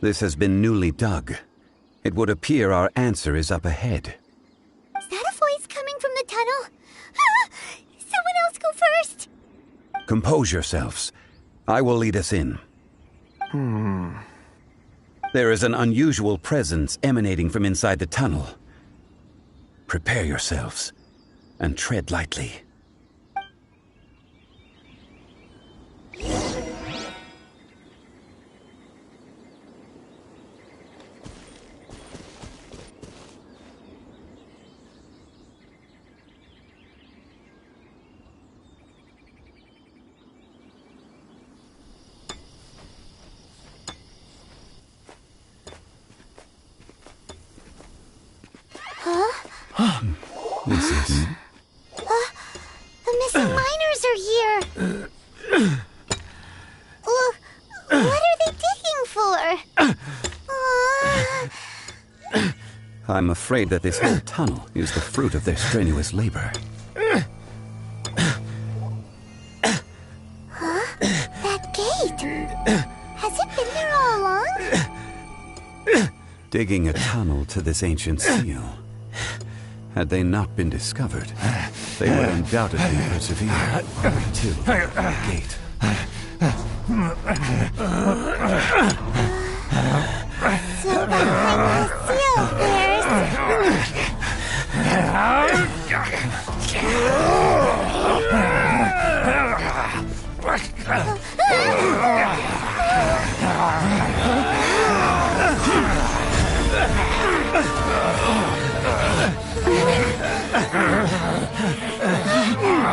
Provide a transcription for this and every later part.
This has been newly dug. It would appear our answer is up ahead. Is that a voice coming from the tunnel? Someone else go first! Compose yourselves. I will lead us in. There is an unusual presence emanating from inside the tunnel. Prepare yourselves, and tread lightly. This is... The missing miners are here! What are they digging for? I'm afraid that this whole tunnel is the fruit of their strenuous labor. That gate! Has it been there all along? Digging a tunnel to this ancient seal. Had they not been discovered, they would undoubtedly persevere to the gate. So behind the seal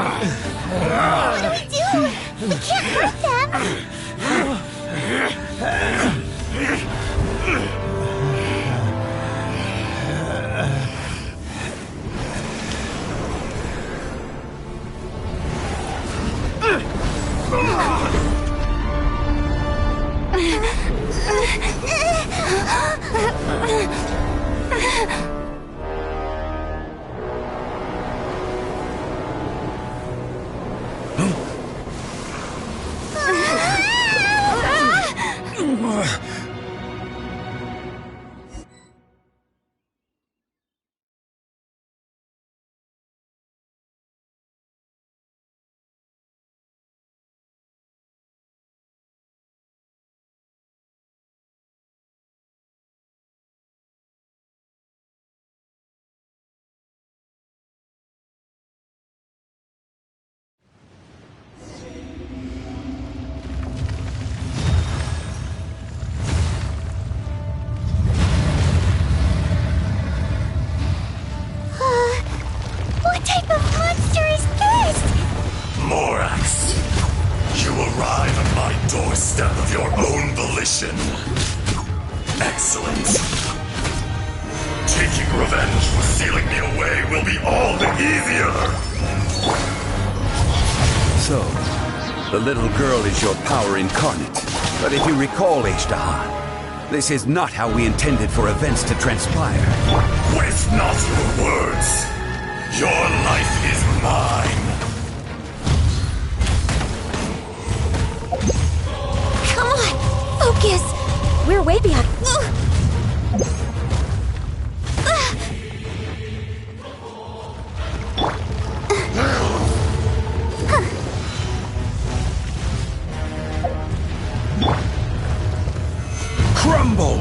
What do we do? We can't hurt them! What type of monster is this? Morax, you arrive at my doorstep of your own volition. Excellent. Taking revenge for sealing me away will be all the easier. So, the little girl is your power incarnate. But if you recall, Ishtahan, this is not how we intended for events to transpire. Waste not your words. Your life is mine. Come on! Focus! We're way beyond... Crumble!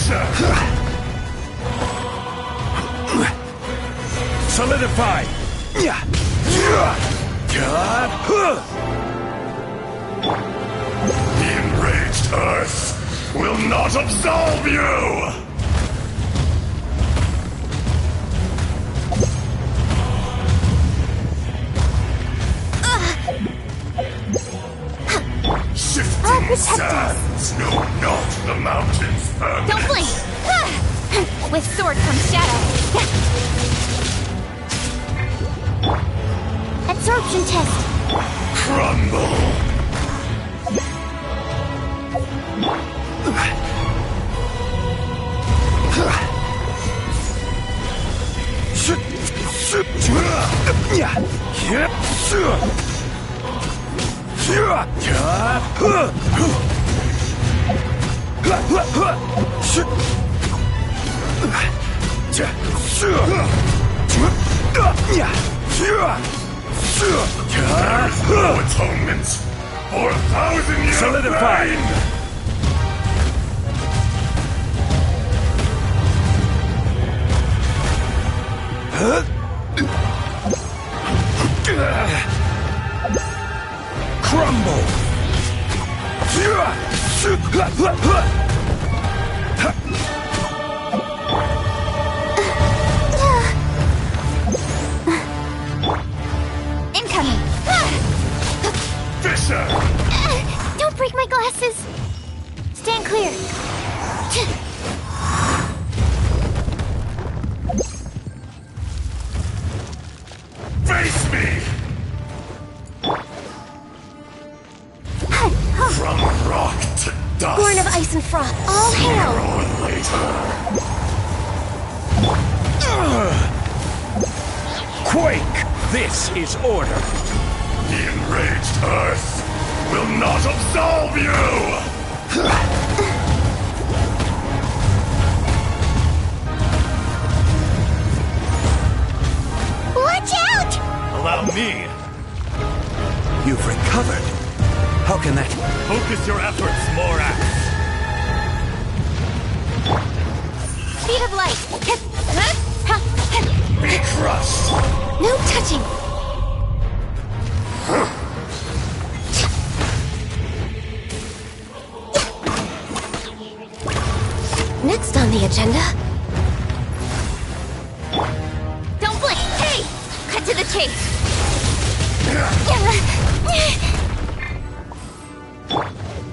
Fisher! Solidify! The enraged Earth will not absolve you! Shifting sands know not the mountain's permanence. Don't blink! With sword comes shadow. Absorption test. Crumble! There is no atonement for 1,000 years. Solidify! Crumble! Incoming! Fisher! Don't break my glasses! Stand clear! Face me! From rock to dust. Born of ice and frost, all hail! Or later. Quake! This is order! The enraged Earth will not absolve you! Watch out! Allow me. You've recovered. How can that... Focus your efforts, Morax. Speed of light! Be crushed. No touching! Next on the agenda... Don't blink! Hey! Cut to the chase!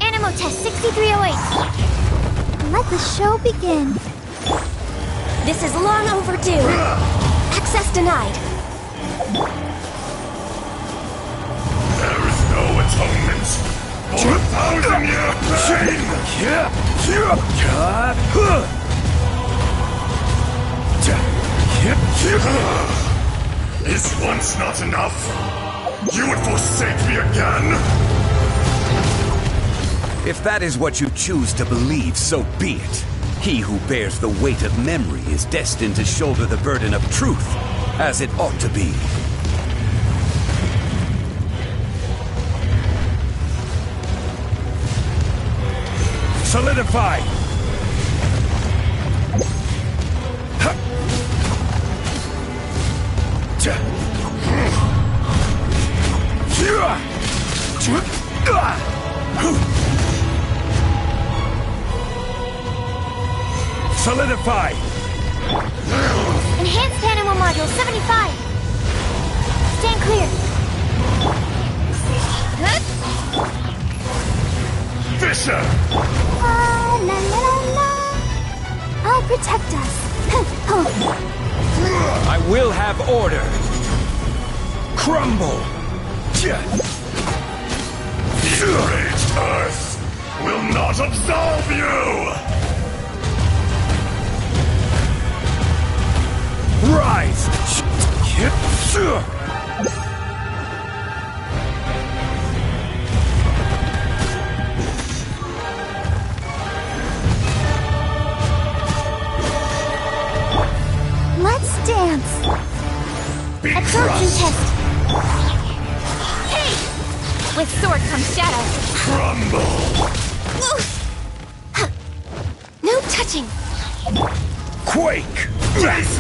Animo test 6308. Let the show begin. This is long overdue. Access denied. There is no atonement for 1,000 years pain. Is once not enough? You would forsake me again? If that is what you choose to believe, so be it. He who bears the weight of memory is destined to shoulder the burden of truth, as it ought to be. Solidify! Solidify! Enhanced Animo Module 75. Stand clear. Fisher! La la la la. I'll protect us. I will have order! Crumble! The enraged Earth will not absolve you! Rise! Let's dance. Be Absorption crushed! test. Hey! With sword comes shadow. Crumble! No touching. Quake! There is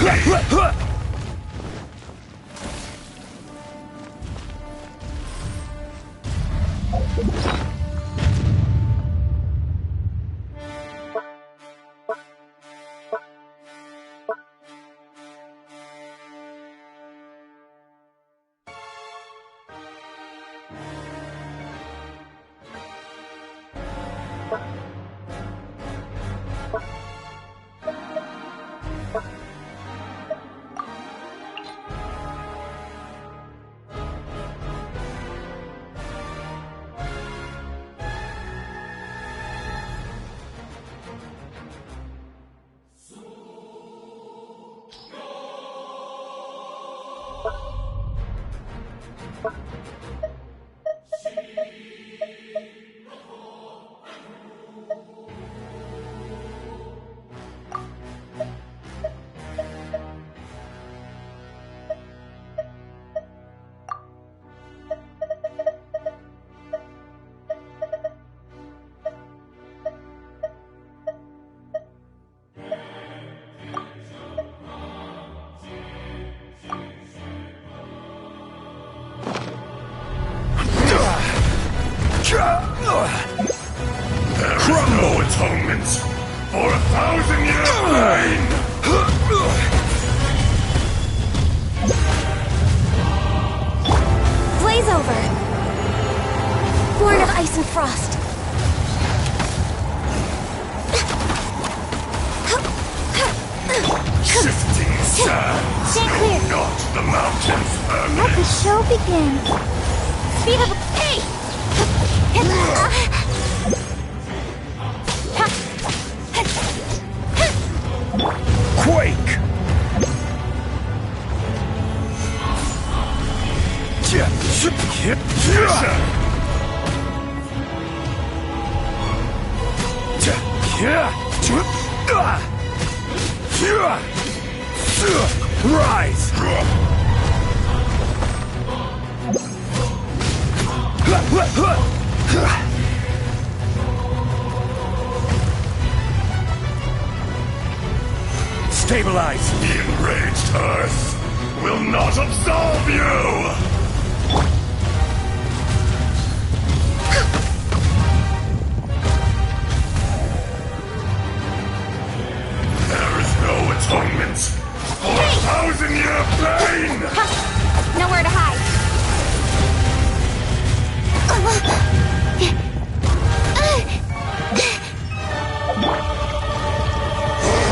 no atonement for 1,000-year pain! Blaze over! Born of ice and frost. Shifting sands Stand know clear. not the mountains Let the permanent. show begin. Speed of... Hey! Quake! Rise! Stabilize! The enraged Earth will not absolve you! There is no atonement for 1,000-year pain! Nowhere to hide.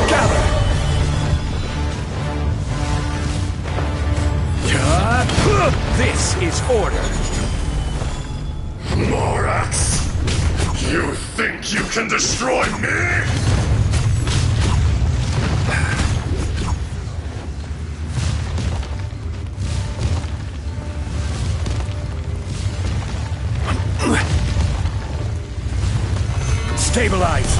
Gather! This is order! Morax! You think you can destroy me? Stabilize!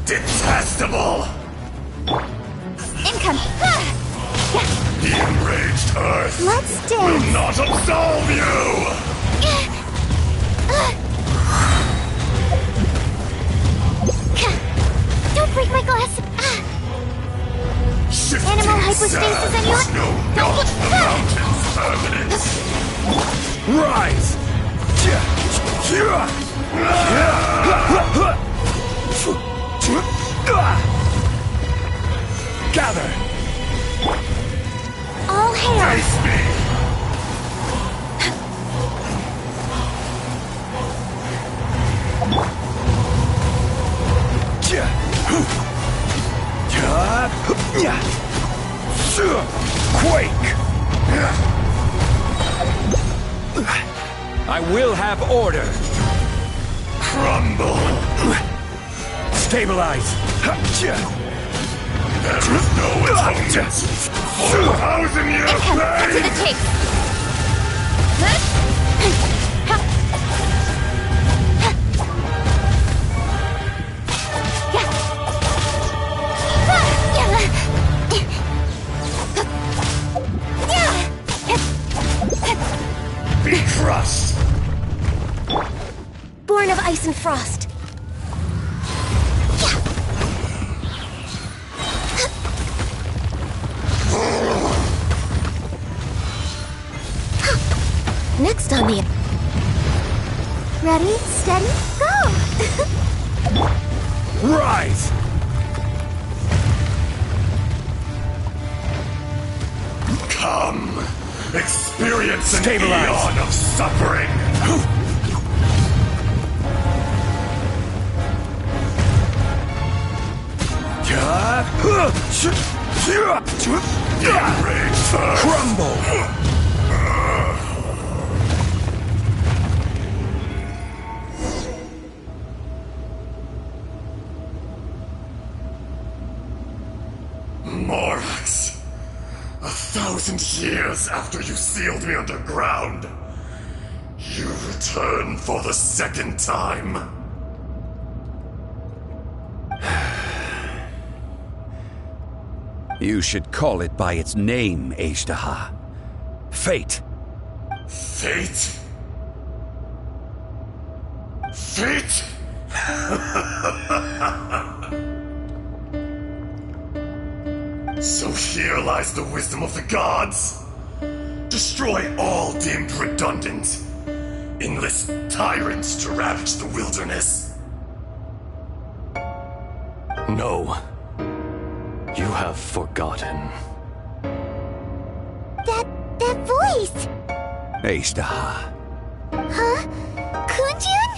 Detestable! Earth Let's will dance. not absolve you! Don't break my glass. Shifting Animal hypostasis on your... no, not the mountain's permanence. Rise! Gather! All hail. Face me! Quake! I will have order! Crumble! Stabilize! There is no atonement for 1,000 years Cut to the pain! chase. Be crushed! Born of ice and frost. Next on the... Ready, steady, go! Rise! Come! Experience an Stabilize. eon of suffering! Enraged first! Crumble! Morax! 1,000 years after you sealed me underground, you return for the second time. You should call it by its name, Ashtaha. Fate. Fate? Fate? So here lies the wisdom of the gods. Destroy all deemed redundant. Enlist tyrants to ravage the wilderness. No. You have forgotten. That voice! Ashtaha. Huh? Kunjun?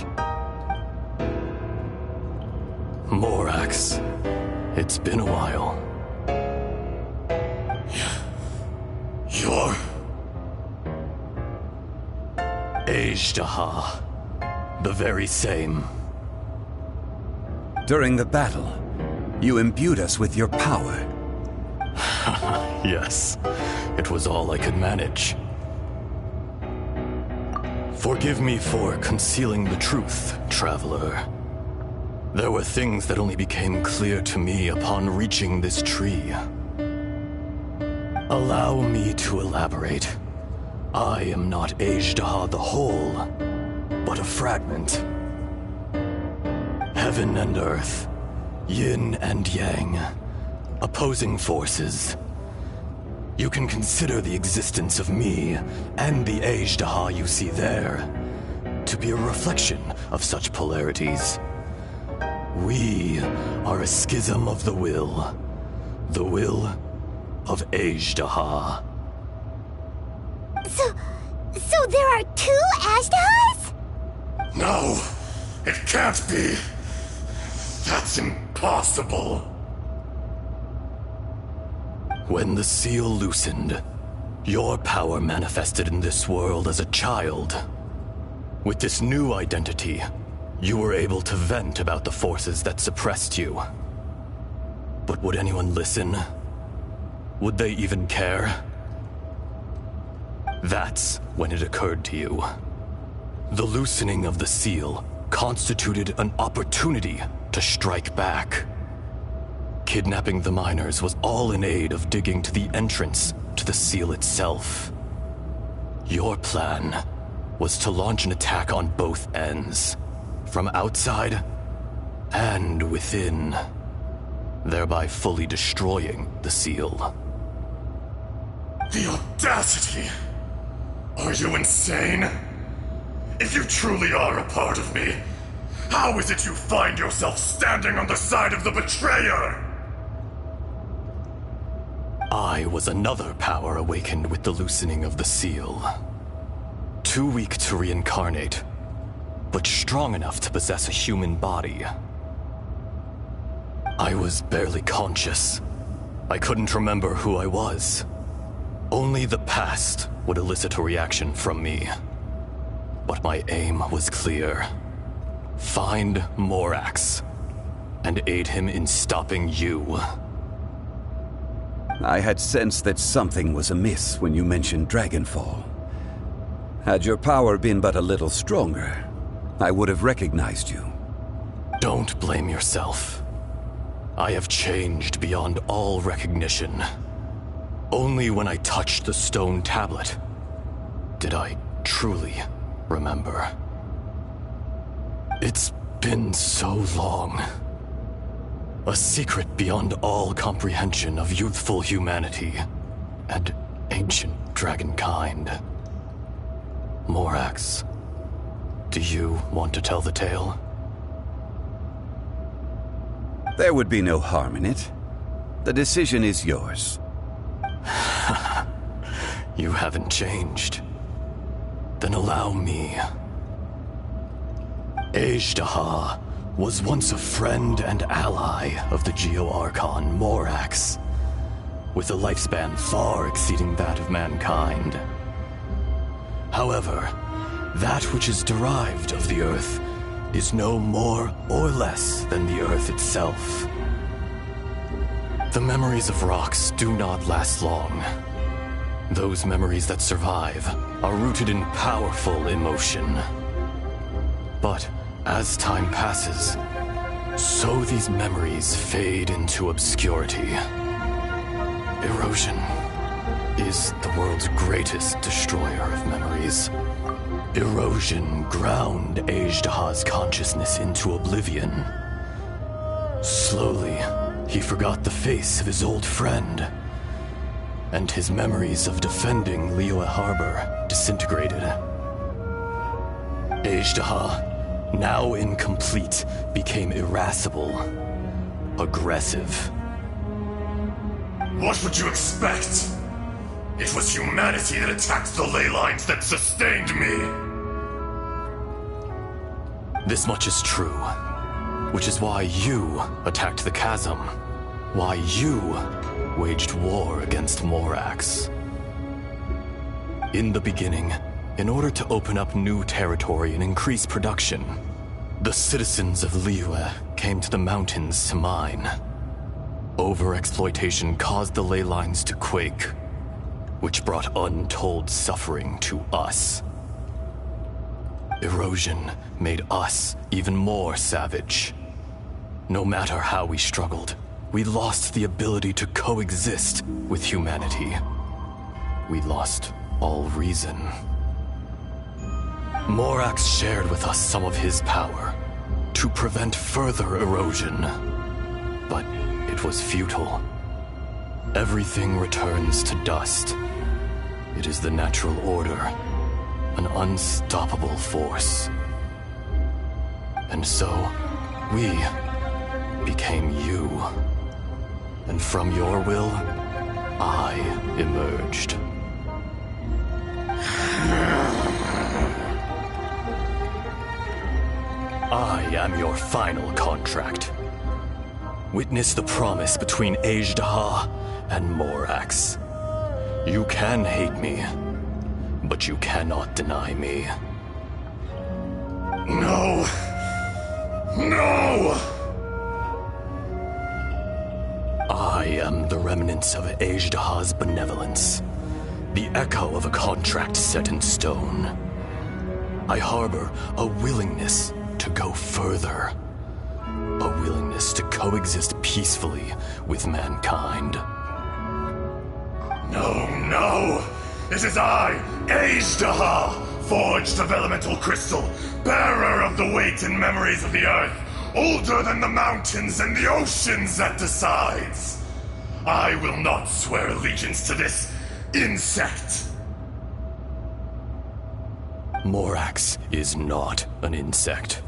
Morax. It's been a while. You're... Ashtaha. The very same. During the battle, you imbued us with your power. Yes. It was all I could manage. Forgive me for concealing the truth, traveler. There were things that only became clear to me upon reaching this tree. Allow me to elaborate. I am not Ashtaha the whole, but a fragment. Heaven and earth, yin and yang, opposing forces. You can consider the existence of me and the Ashtaha you see there to be a reflection of such polarities. We are a schism of the will of Ashtaha. So there are two Ashtahas? No! It can't be! That's impossible! When the seal loosened, your power manifested in this world as a child. With this new identity, you were able to vent about the forces that suppressed you. But would anyone listen? Would they even care? That's when it occurred to you. The loosening of the seal constituted an opportunity to strike back. kidnapping the miners was all in aid of digging to the entrance to the seal itself. Your plan was to launch an attack on both ends, from outside and within, thereby fully destroying the seal. The audacity! Are you insane? If you truly are a part of me, how is it you find yourself standing on the side of the betrayer? I was another power awakened with the loosening of the seal. Too weak to reincarnate, but strong enough to possess a human body. I was barely conscious. I couldn't remember who I was. Only the past would elicit a reaction from me. But my aim was clear. Find Morax, and aid him in stopping you. I had sensed that something was amiss when you mentioned Dragonfall. Had your power been but a little stronger, I would have recognized you. Don't blame yourself. I have changed beyond all recognition. Only when I touched the stone tablet did I truly remember. It's been so long. A secret beyond all comprehension of youthful humanity and ancient dragonkind. Morax, do you want to tell the tale? There would be no harm in it. The decision is yours. You haven't changed. Then allow me. Ajdaha was once a friend and ally of the Geo-Archon Morax, with a lifespan far exceeding that of mankind. However, that which is derived of the Earth is no more or less than the Earth itself. The memories of rocks do not last long. Those memories that survive are rooted in powerful emotion. But as time passes, so these memories fade into obscurity. Erosion is the world's greatest destroyer of memories. Erosion ground Ajdaha's consciousness into oblivion. Slowly, he forgot the face of his old friend, and his memories of defending Liyue Harbor disintegrated. Ajdaha, now incomplete, became irascible, aggressive. What would you expect? It was humanity that attacked the ley lines that sustained me. This much is true, which is why you attacked the chasm, why you waged war against Morax. In the beginning, in order to open up new territory and increase production, the citizens of Liyue came to the mountains to mine. Overexploitation caused the ley lines to quake, which brought untold suffering to us. Erosion made us even more savage. No matter how we struggled, we lost the ability to coexist with humanity. We lost all reason. Morax shared with us some of his power to prevent further erosion, but it was futile. Everything returns to dust. It is the natural order, an unstoppable force. And so, we became you. And from your will, I emerged. I am your final contract. Witness the promise between Ajdaha and Morax. You can hate me, but you cannot deny me. No! No! I am the remnants of Ajdaha's benevolence, the echo of a contract set in stone. I harbor a willingness to go further, a willingness willingness to coexist peacefully with mankind. No, no! It is I, Ajdaha, forged of elemental crystal, bearer of the weight and memories of the earth, older than the mountains and the oceans that decides. I will not swear allegiance to this insect. Morax is not an insect.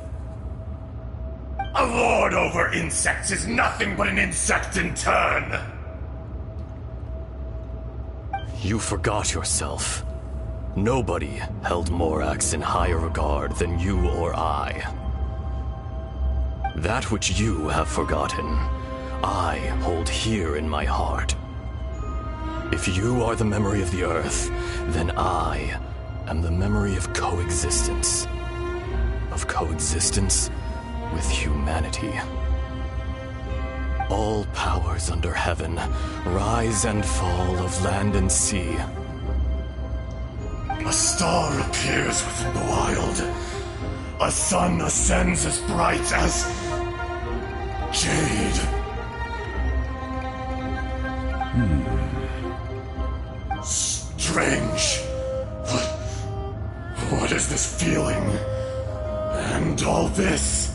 A lord over insects is nothing but an insect in turn. You forgot yourself. Nobody held Morax in higher regard than you or I. That which you have forgotten, I hold here in my heart. If you are the memory of the Earth, then I am the memory of coexistence. Of coexistence with humanity. All powers under heaven, rise and fall of land and sea. A star appears within the wild. A sun ascends as bright as jade. Strange. What is this feeling? And all this?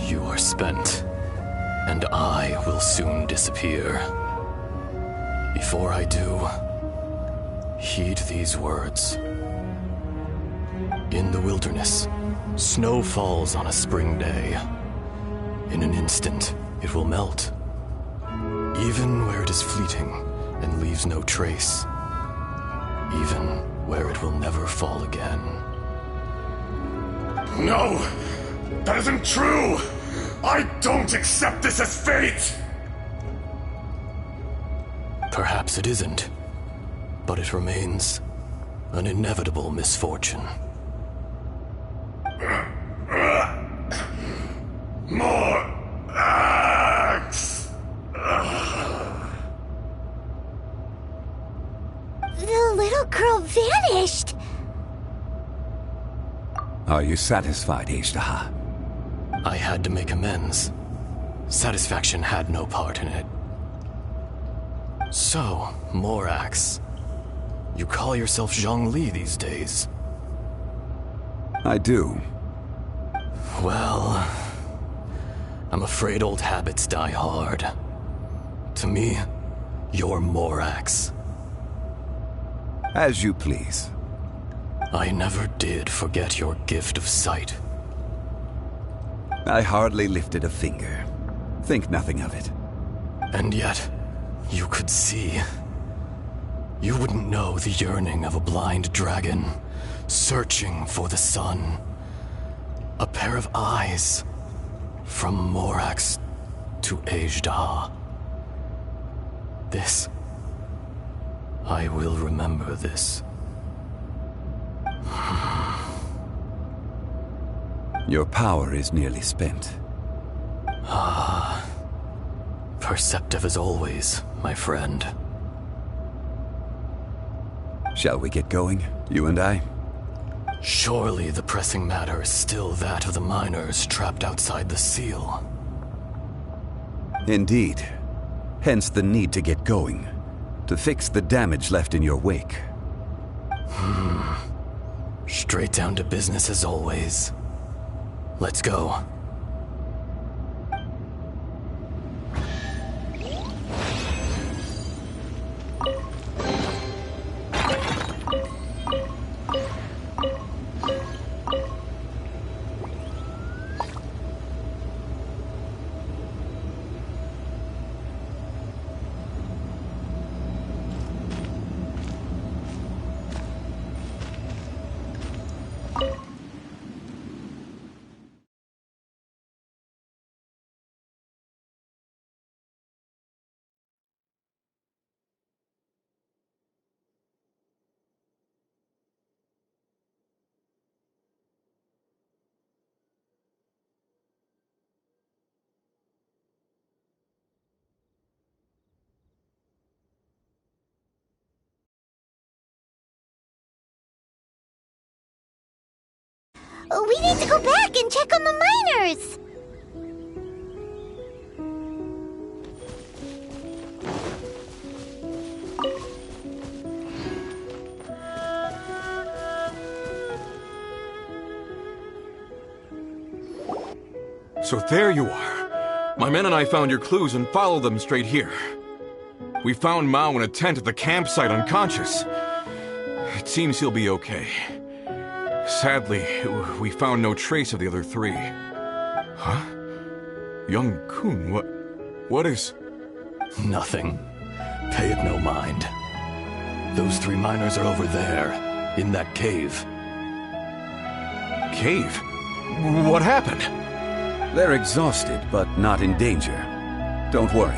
You are spent, and I will soon disappear. Before I do, heed these words. In the wilderness, snow falls on a spring day. In an instant, it will melt. Even where it is fleeting and leaves no trace. Even where it will never fall again. No! That isn't true! I don't accept this as fate! Perhaps it isn't, but it remains an inevitable misfortune. More axe! The little girl vanished! Are you satisfied, Ajdaha? I had to make amends. Satisfaction had no part in it. So, Morax, you call yourself Zhongli these days? I do. Well, I'm afraid old habits die hard. To me, you're Morax. As you please. I never did forget your gift of sight. I hardly lifted a finger. Think nothing of it. And yet, you could see. You wouldn't know the yearning of a blind dragon, searching for the sun. A pair of eyes, from Morax to Ajdaha. This, I will remember this. Your power is nearly spent. Perceptive as always, my friend. Shall we get going, you and I? Surely the pressing matter is still that of the miners trapped outside the seal. Indeed. Hence the need to get going. To fix the damage left in your wake. Straight down to business as always. Let's go. We need to go back and check on the miners! So there you are. My men and I found your clues and followed them straight here. We found Mao in a tent at the campsite unconscious. It seems he'll be okay. Sadly, we found no trace of the other three. Huh? Young Kun, what is... Nothing. Pay it no mind. Those 3 miners are over there, in that cave. Cave? What happened? They're exhausted, but not in danger. Don't worry.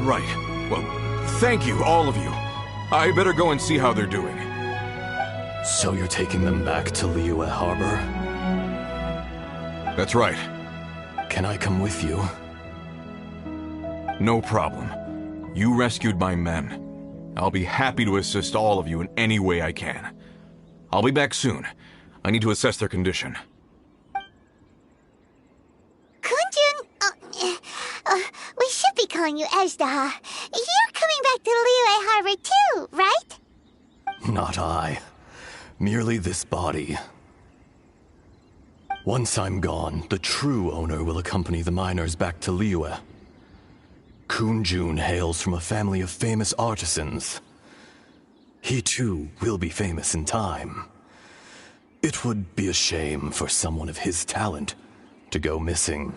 Right. Well, thank you, all of you. I better go and see how they're doing. So you're taking them back to Liyue Harbor? That's right. Can I come with you? No problem. You rescued my men. I'll be happy to assist all of you in any way I can. I'll be back soon. I need to assess their condition. Kunjun, we should be calling you Ajdaha. You're coming back to Liyue Harbor too, right? Not I. Merely this body. Once I'm gone, the true owner will accompany the miners back to Liyue. Kunjun hails from a family of famous artisans. He too will be famous in time. It would be a shame for someone of his talent to go missing.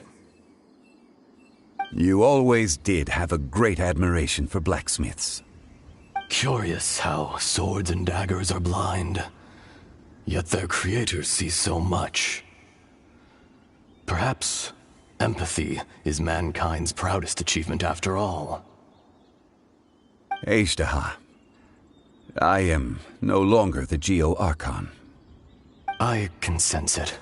You always did have a great admiration for blacksmiths. Curious how swords and daggers are blind, yet their creators see so much. Perhaps empathy is mankind's proudest achievement after all. Ajdaha, I am no longer the Geo-Archon. I can sense it.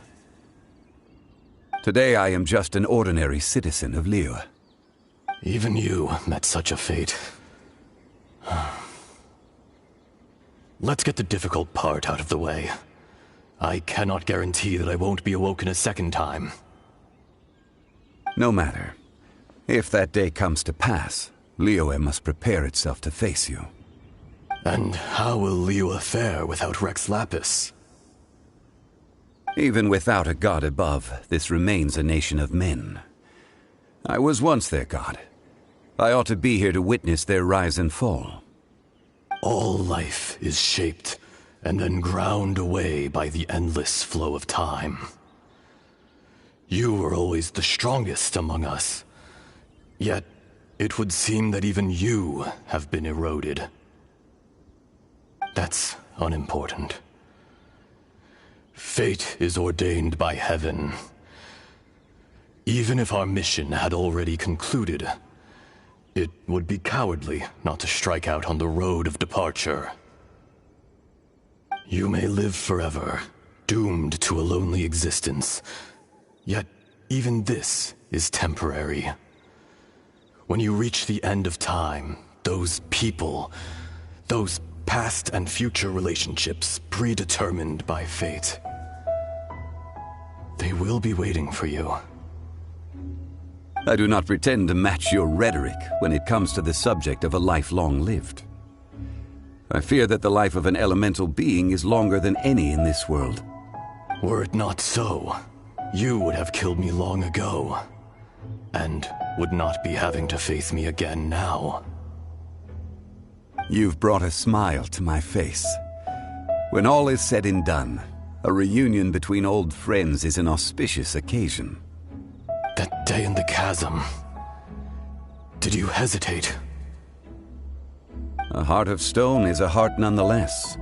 Today I am just an ordinary citizen of Liyue. Even you met such a fate. Let's get the difficult part out of the way. I cannot guarantee that I won't be awoken a second time. No matter. If that day comes to pass, Liyue must prepare itself to face you. And how will Liyue fare without Rex Lapis? Even without a god above, this remains a nation of men. I was once their god. I ought to be here to witness their rise and fall. All life is shaped and then ground away by the endless flow of time. You were always the strongest among us. Yet, it would seem that even you have been eroded. That's unimportant. Fate is ordained by heaven. Even if our mission had already concluded, it would be cowardly not to strike out on the road of departure. You may live forever, doomed to a lonely existence. Yet, even this is temporary. When you reach the end of time, those people, those past and future relationships predetermined by fate, they will be waiting for you. I do not pretend to match your rhetoric when it comes to the subject of a life long lived. I fear that the life of an elemental being is longer than any in this world. Were it not so, you would have killed me long ago, and would not be having to face me again now. You've brought a smile to my face. When all is said and done, a reunion between old friends is an auspicious occasion. That day in the chasm, did you hesitate? A heart of stone is a heart nonetheless.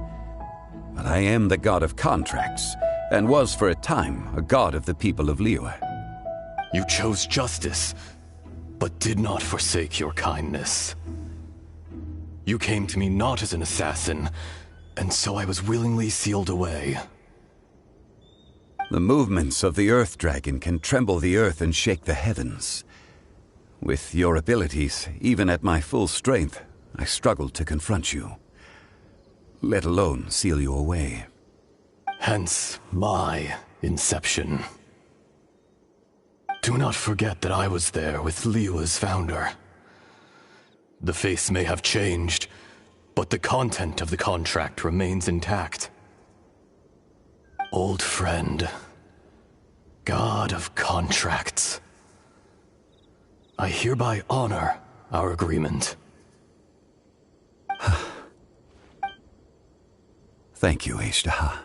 But I am the god of contracts, and was for a time a god of the people of Liyue. You chose justice, but did not forsake your kindness. You came to me not as an assassin, and so I was willingly sealed away. The movements of the Earth Dragon can tremble the earth and shake the heavens. With your abilities, even at my full strength, I struggled to confront you, let alone seal you away. Hence my inception. Do not forget that I was there with Liyue's founder. The face may have changed, but the content of the contract remains intact. Old friend, God of contracts, I hereby honor our agreement. Thank you, Ashtaha.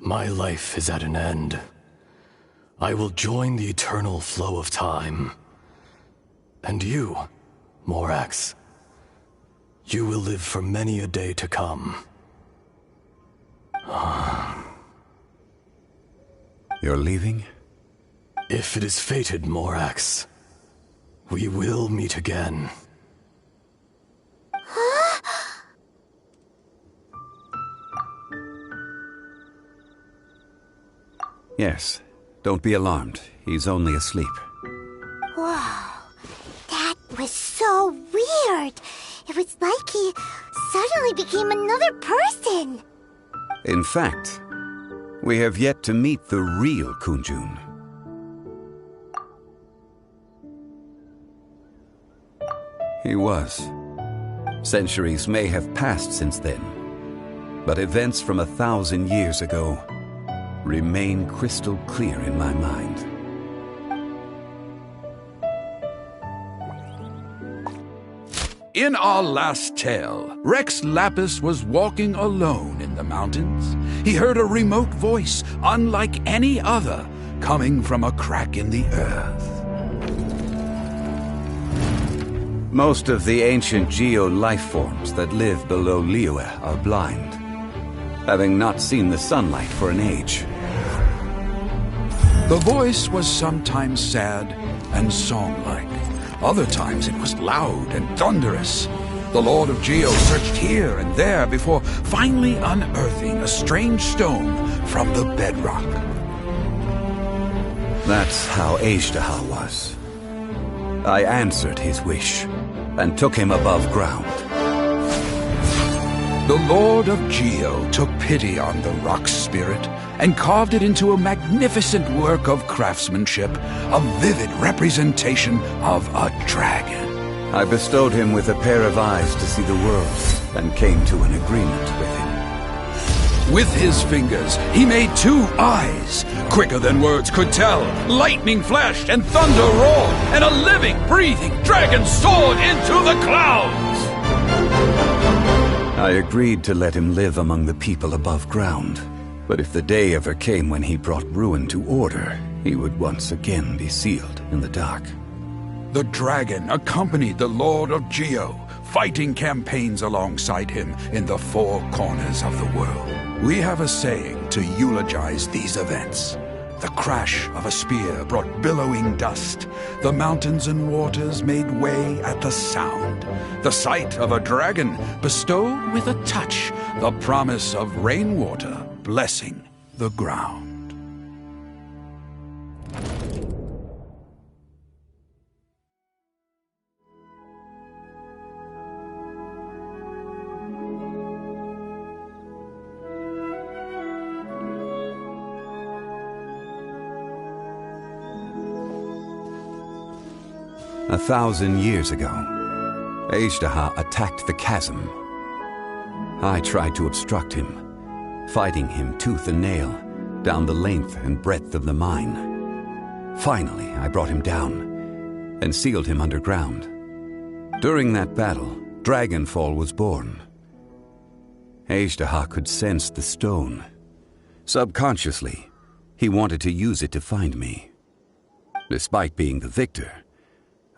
My life is at an end. I will join the eternal flow of time. And you, Morax, you will live for many a day to come. You're leaving? If it is fated, Morax, we will meet again. Yes. Don't be alarmed. He's only asleep. Whoa. That was so weird. It was like he suddenly became another person. In fact, we have yet to meet the real Kunjun. He was. Centuries may have passed since then, but events from 1,000 years ago remain crystal clear in my mind. In our last tale, Rex Lapis was walking alone in the mountains. He heard a remote voice, unlike any other, coming from a crack in the earth. Most of the ancient geo-life forms that live below Liyue are blind, having not seen the sunlight for an age. The voice was sometimes sad and song-like. Other times it was loud and thunderous. The Lord of Geo searched here and there before finally unearthing a strange stone from the bedrock. That's how Ashtaha was. I answered his wish and took him above ground. The Lord of Geo took pity on the rock spirit and carved it into a magnificent work of craftsmanship, a vivid representation of a dragon. I bestowed him with a pair of eyes to see the world and came to an agreement with him. With his fingers, he made 2 eyes, quicker than words could tell. Lightning flashed and thunder roared, and a living, breathing dragon soared into the clouds. I agreed to let him live among the people above ground. But if the day ever came when he brought ruin to order, he would once again be sealed in the dark. The dragon accompanied the Lord of Geo, fighting campaigns alongside him in the 4 corners of the world. We have a saying to eulogize these events. The crash of a spear brought billowing dust. The mountains and waters made way at the sound. The sight of a dragon bestowed with a touch the promise of rainwater blessing the ground. A 1,000 years ago, Ashtaha attacked the chasm. I tried to obstruct him, fighting him tooth and nail down the length and breadth of the mine. Finally, I brought him down and sealed him underground. During that battle, Dragonfall was born. Ashtaha could sense the stone. Subconsciously, he wanted to use it to find me. Despite being the victor,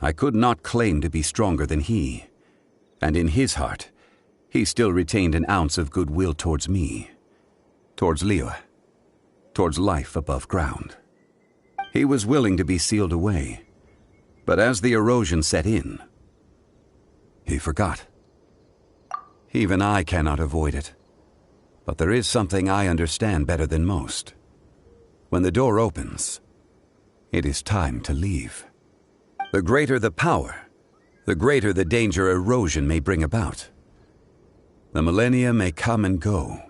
I could not claim to be stronger than he, and in his heart, he still retained an ounce of goodwill towards me, towards Liyue, towards life above ground. He was willing to be sealed away, but as the erosion set in, he forgot. Even I cannot avoid it, but there is something I understand better than most. When the door opens, it is time to leave. The greater the power, the greater the danger erosion may bring about. The millennia may come and go,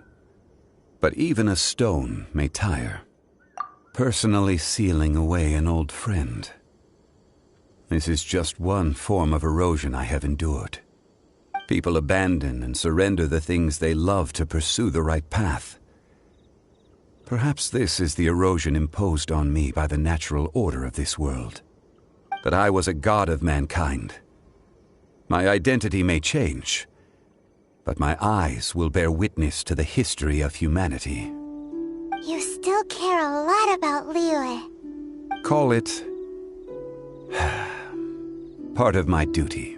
But even a stone may tire. Personally sealing away an old friend. This is just one form of erosion I have endured. People abandon and surrender the things they love to pursue the right path. Perhaps this is the erosion imposed on me by the natural order of this world. That I was a god of mankind. My identity may change, but my eyes will bear witness to the history of humanity. You still care a lot about Liyue. Call it part of my duty.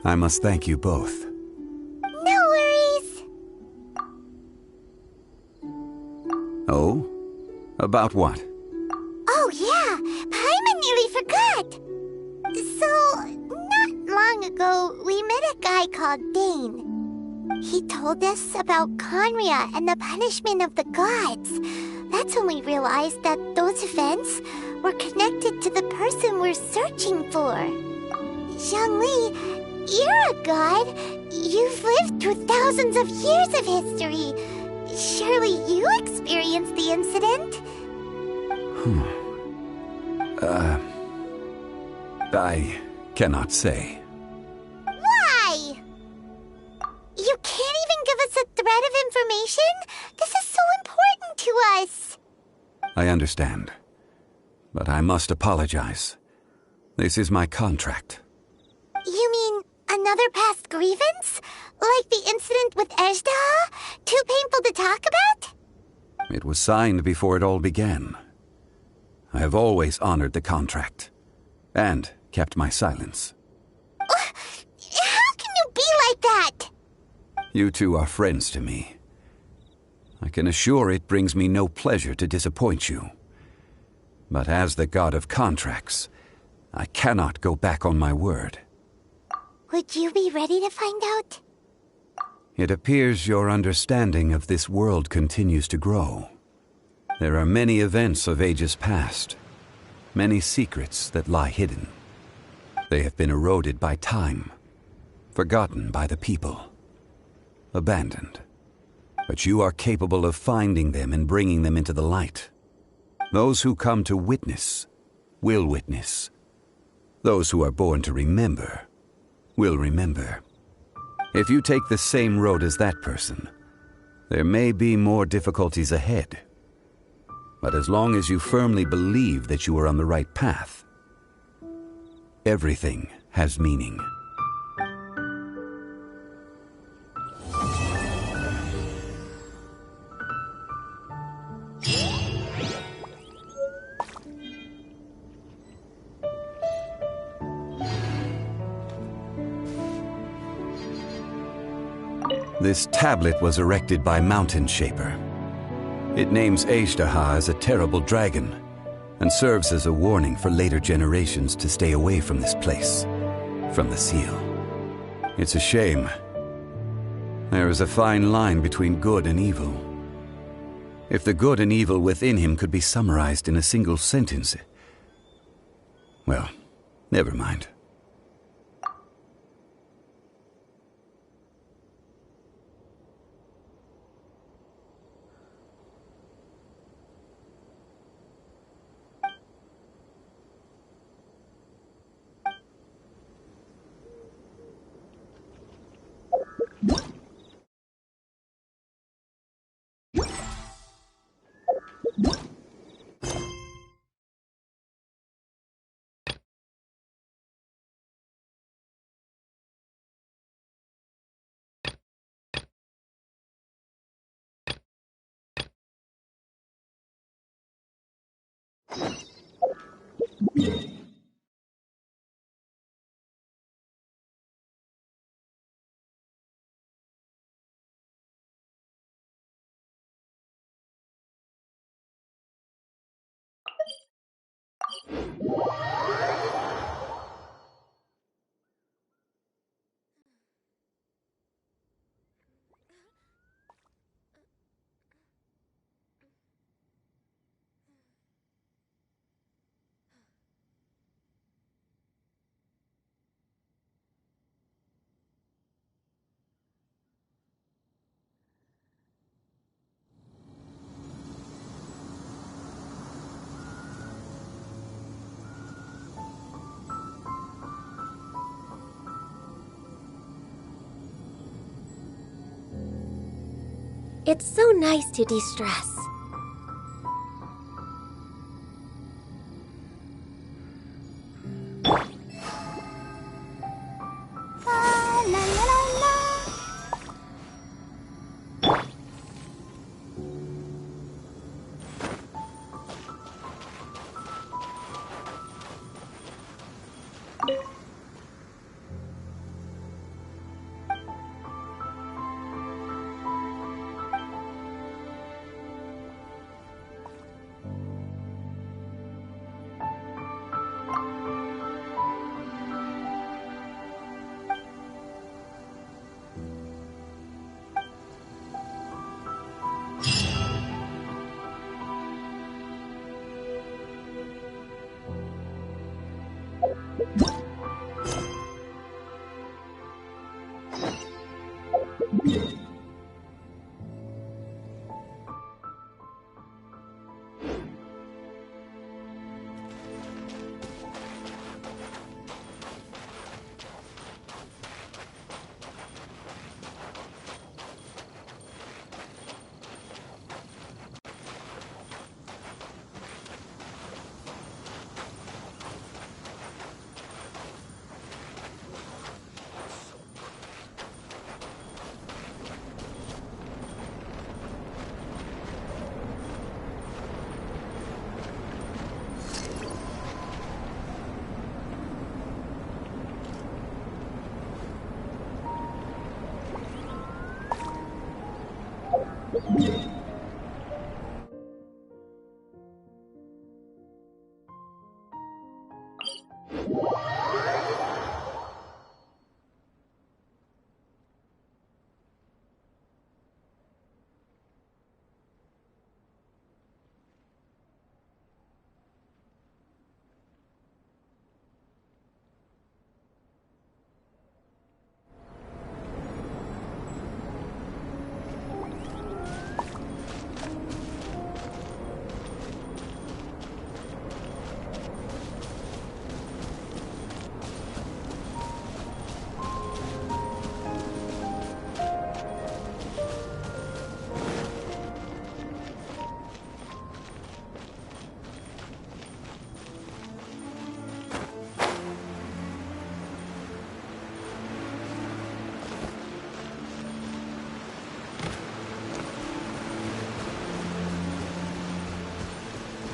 I must thank you both. No worries. Oh? About what? Oh yeah, Paimon nearly forgot. So, not long ago, we met a guy called Dane. He told us about Conria and the punishment of the gods. That's when we realized that those events were connected to the person we're searching for. Zhongli, you're a god. You've lived through thousands of years of history. Surely you experienced the incident? I cannot say. Why? You can't even give us a thread of information? This is so important to us. I understand. But I must apologize. This is my contract. You mean another past grievance? Like the incident with Ejda? Too painful to talk about? It was signed before it all began. I have always honored the contract. And kept my silence. How can you be like that? You two are friends to me. I can assure it brings me no pleasure to disappoint you. But as the god of contracts, I cannot go back on my word. Would you be ready to find out? It appears your understanding of this world continues to grow. There are many events of ages past, many secrets that lie hidden. They have been eroded by time, forgotten by the people, abandoned. But you are capable of finding them and bringing them into the light. Those who come to witness will witness. Those who are born to remember will remember. If you take the same road as that person, there may be more difficulties ahead. But as long as you firmly believe that you are on the right path, everything has meaning. This tablet was erected by Mountain Shaper. It names Ejdaha as a terrible dragon, and serves as a warning for later generations to stay away from this place, from the seal. It's a shame. There is a fine line between good and evil. If the good and evil within him could be summarized in a single sentence... Well, never mind. It's so nice to de-stress. La la la la la.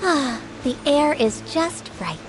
Ah, the air is just right.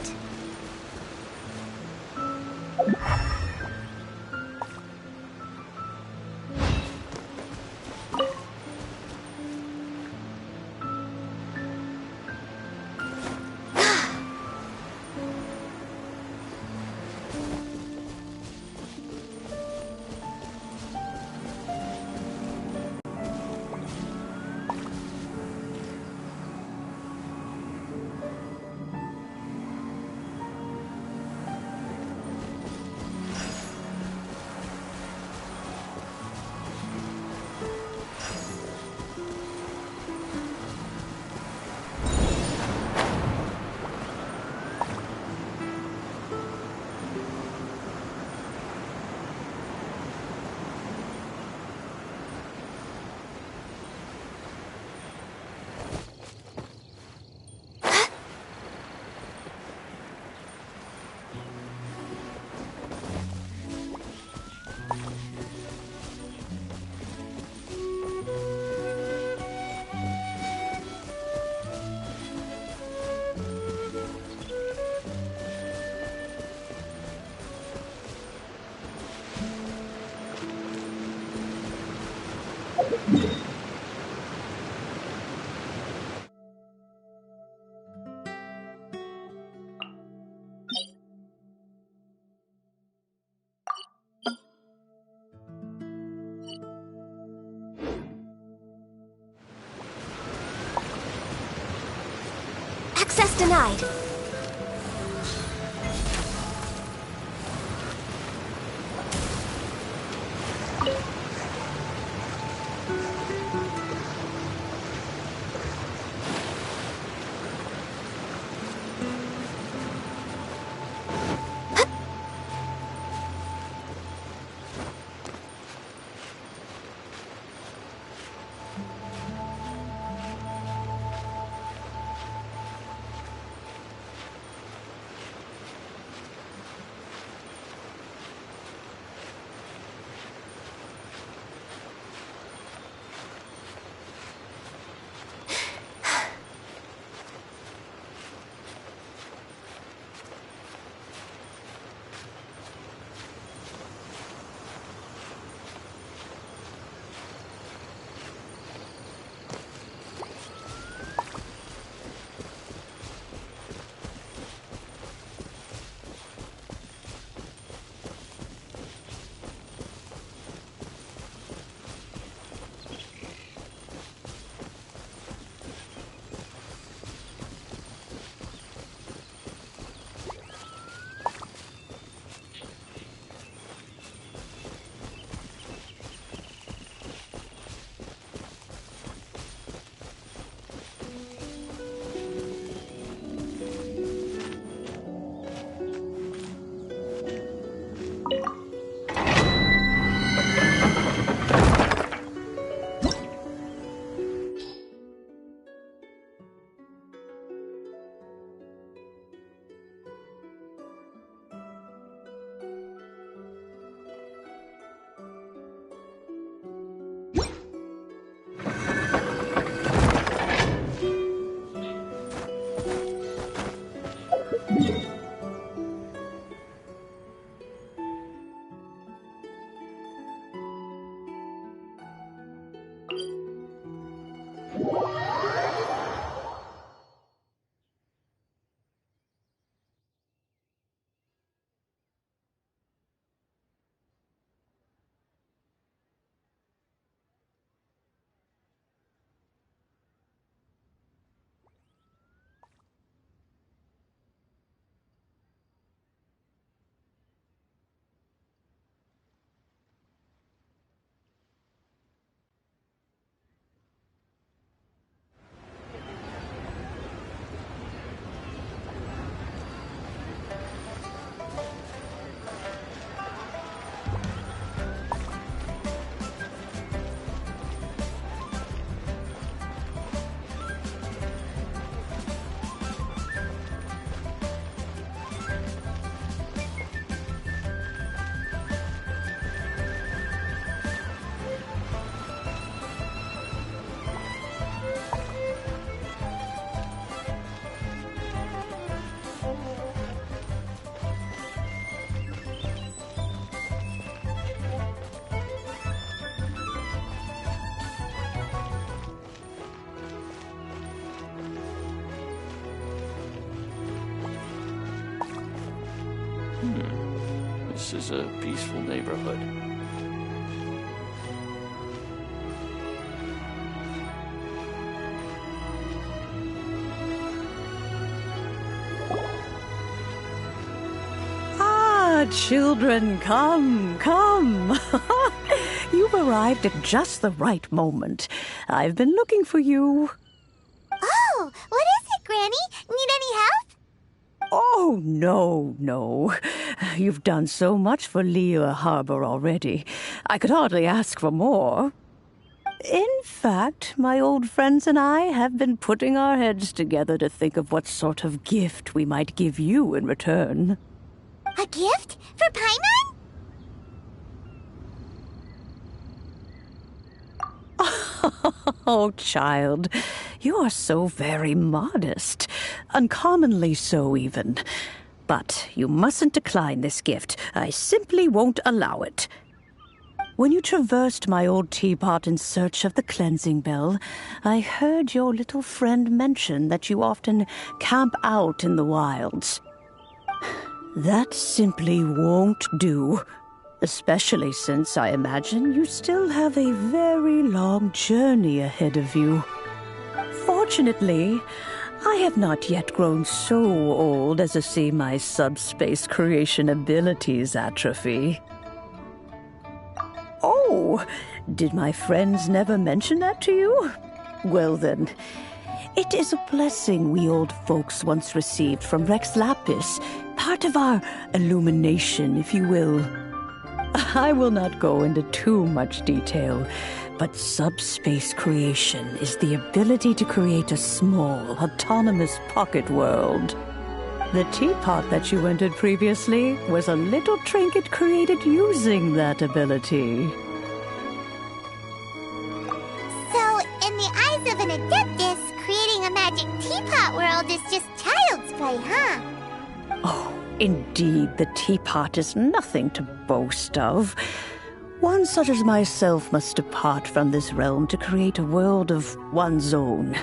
Access denied. this is a peaceful neighborhood. Children, come, come. You've arrived at just the right moment. I've been looking for you. Oh, what is it, Granny? Need any help? Oh, no. You've done so much for Liyue Harbor already. I could hardly ask for more. In fact, my old friends and I have been putting our heads together to think of what sort of gift we might give you in return. A gift? For Paimon? Oh, child, you are so very modest. Uncommonly so, even. But you mustn't decline this gift. I simply won't allow it. When you traversed my old teapot in search of the cleansing bell, I heard your little friend mention that you often camp out in the wilds. That simply won't do, especially since I imagine you still have a very long journey ahead of you. Fortunately, I have not yet grown so old as to see my subspace creation abilities atrophy. Oh, did my friends never mention that to you? Well then, it is a blessing we old folks once received from Rex Lapis, part of our illumination, if you will. I will not go into too much detail, but subspace creation is the ability to create a small, autonomous pocket world. The teapot that you entered previously was a little trinket created using that ability. So, in the eyes of an Adeptus, creating a magic teapot world is just child's play, huh? Oh, indeed, the teapot is nothing to boast of. One such as myself must depart from this realm to create a world of one's own.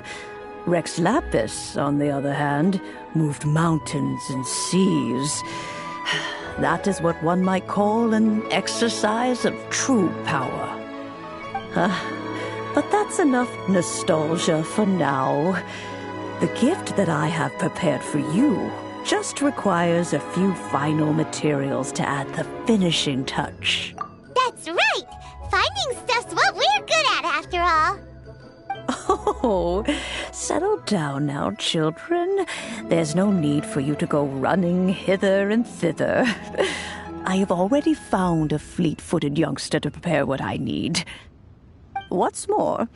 Rex Lapis, on the other hand, moved mountains and seas. That is what one might call an exercise of true power. But that's enough nostalgia for now. The gift that I have prepared for you just requires a few final materials to add the finishing touch. That's right! Finding stuff's what we're good at, after all. Oh, settle down now, children. There's no need for you to go running hither and thither. I have already found a fleet-footed youngster to prepare what I need. What's more,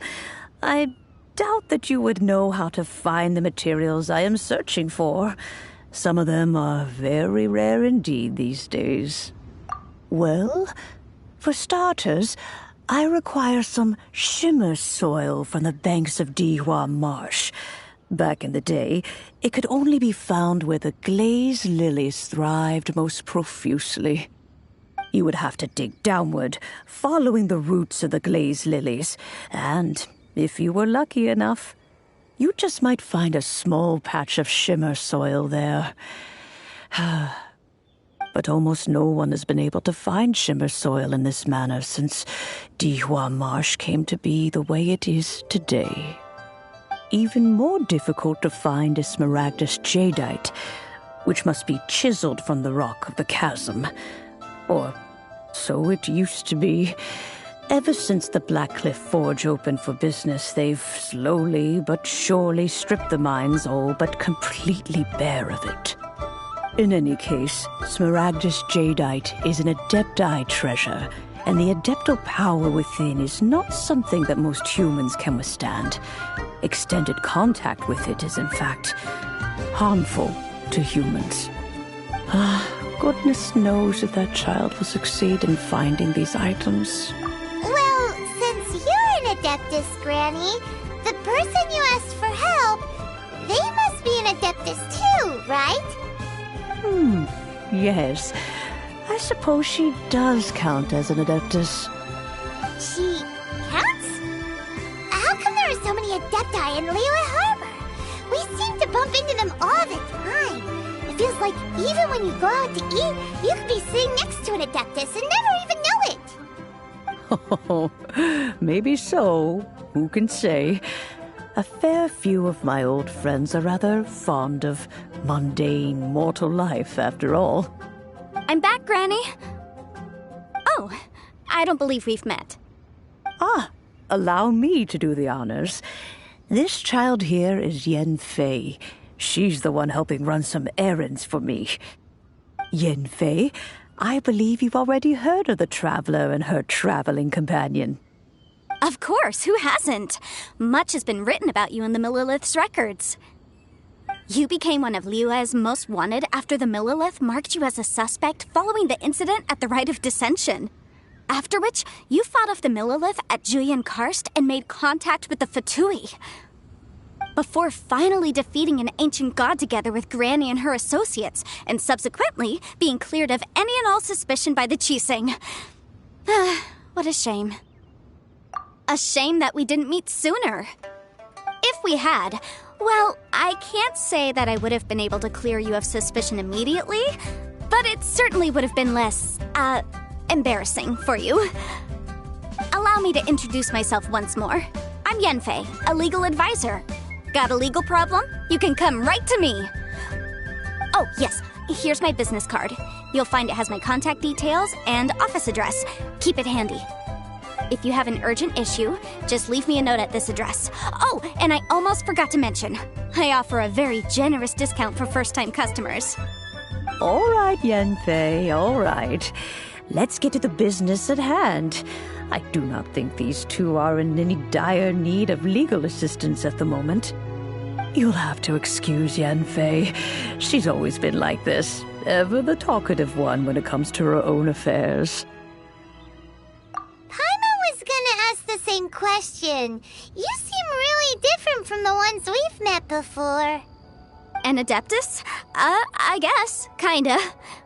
I doubt that you would know how to find the materials I am searching for. Some of them are very rare indeed these days. Well, for starters, I require some shimmer soil from the banks of Dihua Marsh. Back in the day, it could only be found where the glaze lilies thrived most profusely. You would have to dig downward, following the roots of the glaze lilies, and if you were lucky enough, you just might find a small patch of shimmer soil there. But almost no one has been able to find shimmer soil in this manner since Dihua Marsh came to be the way it is today. Even more difficult to find is smaragdus jadeite, which must be chiseled from the rock of the chasm. Or so it used to be. Ever since the Blackcliff Forge opened for business, they've slowly but surely stripped the mines all but completely bare of it. In any case, smaragdus jadeite is an adepti treasure, and the adeptal power within is not something that most humans can withstand. Extended contact with it is, in fact, harmful to humans. Goodness knows if that child will succeed in finding these items. Well, since you're an Adeptus, Granny, the person you asked for help, they must be an Adeptus too, right? Yes. I suppose she does count as an Adeptus. She counts? How come there are so many Adepti in Liyue Harbor? We seem to bump into them all the time. If feels like even when you go out to eat, you could be sitting next to an Adeptus and never even know it. Oh, maybe so. Who can say? A fair few of my old friends are rather fond of mundane mortal life, after all. I'm back, Granny. Oh, I don't believe we've met. Ah, allow me to do the honors. This child here is Yenfei. She's the one helping run some errands for me. Yenfei, I believe you've already heard of the Traveler and her traveling companion. Of course, who hasn't? Much has been written about you in the Millilith's records. You became one of Liyue's most wanted after the Millilith marked you as a suspect following the incident at the Rite of Dissension. After which, you fought off the Millilith at Julian Karst and made contact with the Fatui. Before finally defeating an ancient god together with Granny and her associates, and subsequently being cleared of any and all suspicion by the Qixing. What a shame. A shame that we didn't meet sooner. If we had, well, I can't say that I would have been able to clear you of suspicion immediately, but it certainly would have been less, embarrassing for you. Allow me to introduce myself once more. I'm Yenfei, a legal advisor. Got a legal problem? You can come right to me. Oh, yes, here's my business card. You'll find it has my contact details and office address. Keep it handy. If you have an urgent issue, just leave me a note at this address. Oh, and I almost forgot to mention, I offer a very generous discount for first-time customers. All right, Yenfei, all right. Let's get to the business at hand. I do not think these two are in any dire need of legal assistance at the moment. You'll have to excuse Yenfei. She's always been like this, ever the talkative one when it comes to her own affairs. The same question. You seem really different from the ones we've met before. An Adeptus? I guess. Kinda.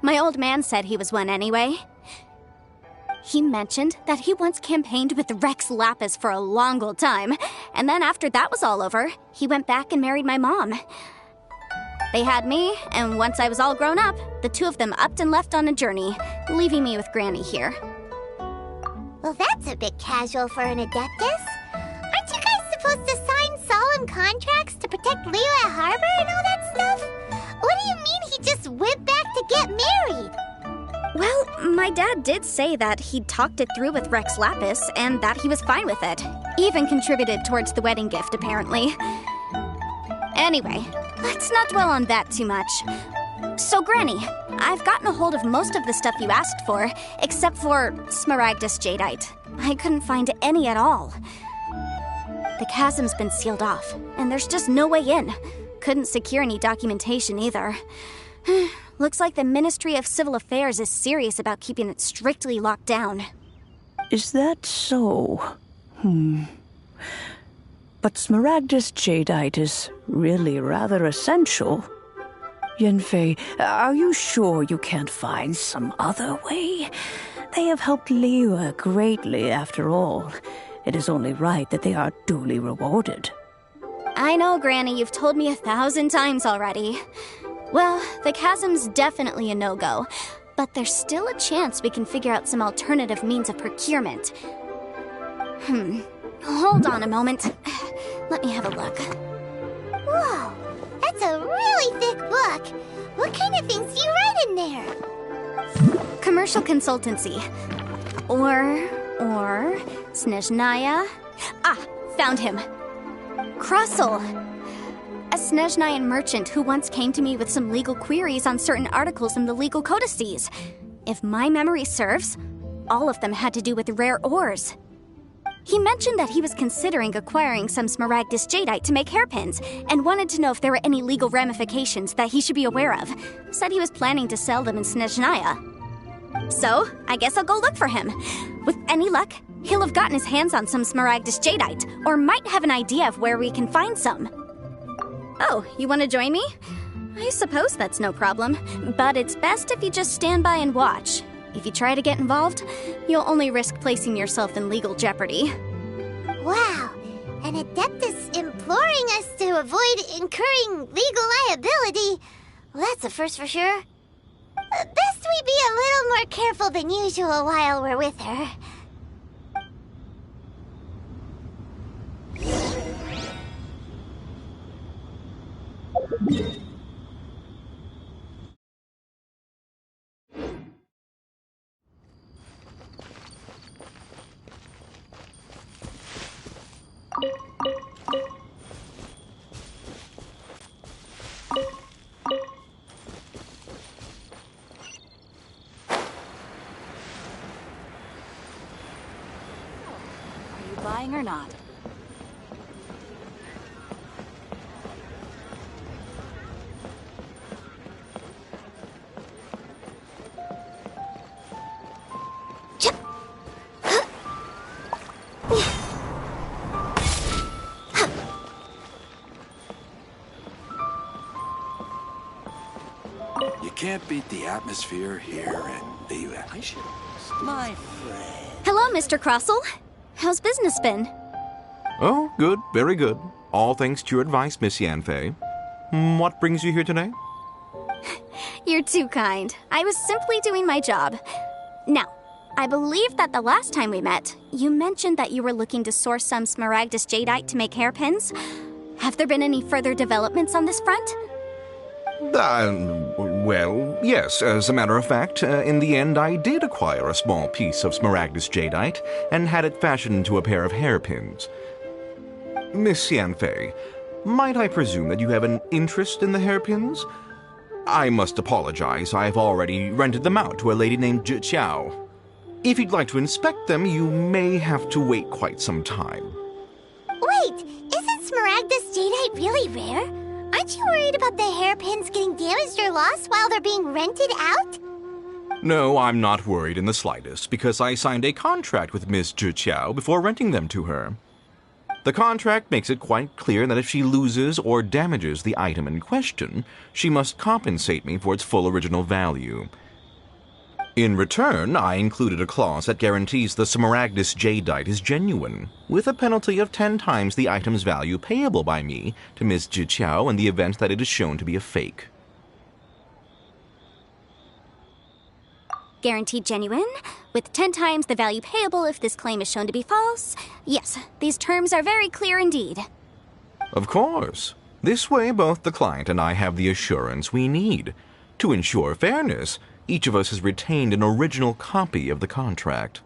My old man said he was one anyway. He mentioned that he once campaigned with Rex Lapis for a long old time, and then after that was all over, he went back and married my mom. They had me, and once I was all grown up, the two of them upped and left on a journey, leaving me with Granny here. Well, that's a bit casual for an Adeptus. Aren't you guys supposed to sign solemn contracts to protect Liyue Harbor and all that stuff? What do you mean he just went back to get married? Well, my dad did say that he'd talked it through with Rex Lapis and that he was fine with it. Even contributed towards the wedding gift, apparently. Anyway, let's not dwell on that too much. So, Granny, I've gotten a hold of most of the stuff you asked for, except for Smaragdus Jadeite. I couldn't find any at all. The chasm's been sealed off, and there's just no way in. Couldn't secure any documentation either. Looks like the Ministry of Civil Affairs is serious about keeping it strictly locked down. Is that so? But Smaragdus Jadeite is really rather essential. Yenfei, are you sure you can't find some other way? They have helped Liyue greatly, after all. It is only right that they are duly rewarded. I know, Granny, you've told me 1,000 times already. Well, the chasm's definitely a no-go, but there's still a chance we can figure out some alternative means of procurement. Hold on a moment. Let me have a look. Whoa, that's a really thick book. What kind of things do you write in there? Commercial consultancy. Or Snezhnaya. Ah, found him. Krusel. A Snezhnayan merchant who once came to me with some legal queries on certain articles in the legal codices. If my memory serves, all of them had to do with rare ores. He mentioned that he was considering acquiring some Smaragdus Jadeite to make hairpins, and wanted to know if there were any legal ramifications that he should be aware of. Said he was planning to sell them in Snezhnaya. So, I guess I'll go look for him. With any luck, he'll have gotten his hands on some Smaragdus Jadeite, or might have an idea of where we can find some. Oh, you want to join me? I suppose that's no problem, but it's best if you just stand by and watch. If you try to get involved, you'll only risk placing yourself in legal jeopardy. Wow, an Adeptus imploring us to avoid incurring legal liability. Well, that's a first for sure. Best we be a little more careful than usual while we're with her. Buying or not? You can't beat the atmosphere here and the... My friend. Hello, Mr. Crossell. How's business been? Oh, good, very good. All thanks to your advice, Miss Yanfei. What brings you here today? You're too kind. I was simply doing my job. Now, I believe that the last time we met, you mentioned that you were looking to source some smaragdus jadeite to make hairpins. Have there been any further developments on this front? Well, yes. As a matter of fact, in the end, I did acquire a small piece of smaragdus jadeite and had it fashioned into a pair of hairpins. Miss Yanfei, might I presume that you have an interest in the hairpins? I must apologize. I've already rented them out to a lady named Zhi Qiao. If you'd like to inspect them, you may have to wait quite some time. Wait, isn't smaragdus jadeite really rare? Aren't you worried about the hairpins getting damaged or lost while they're being rented out? No, I'm not worried in the slightest, because I signed a contract with Miss Zhi Qiao before renting them to her. The contract makes it quite clear that if she loses or damages the item in question, she must compensate me for its full original value. In return, I included a clause that guarantees the smaragdus jadeite is genuine, with a penalty of 10 times the item's value payable by me to Miss Zhi Qiao in the event that it is shown to be a fake. Guaranteed genuine, with 10 times the value payable if this claim is shown to be false. Yes, these terms are very clear indeed. Of course. This way, both the client and I have the assurance we need. To ensure fairness, each of us has retained an original copy of the contract.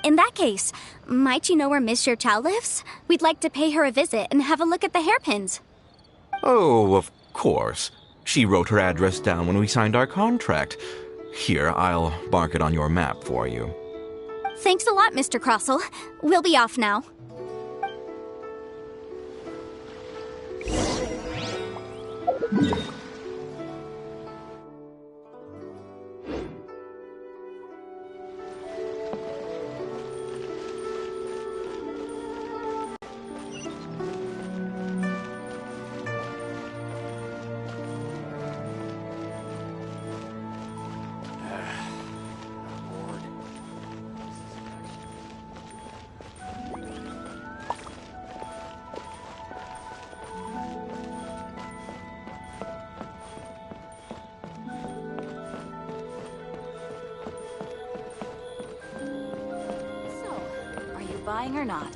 In that case, might you know where Miss Zhi Qiao lives? We'd like to pay her a visit and have a look at the hairpins. Oh, of course. She wrote her address down when we signed our contract. Here, I'll mark it on your map for you. Thanks a lot, Mr. Crossell. We'll be off now. Buying or not?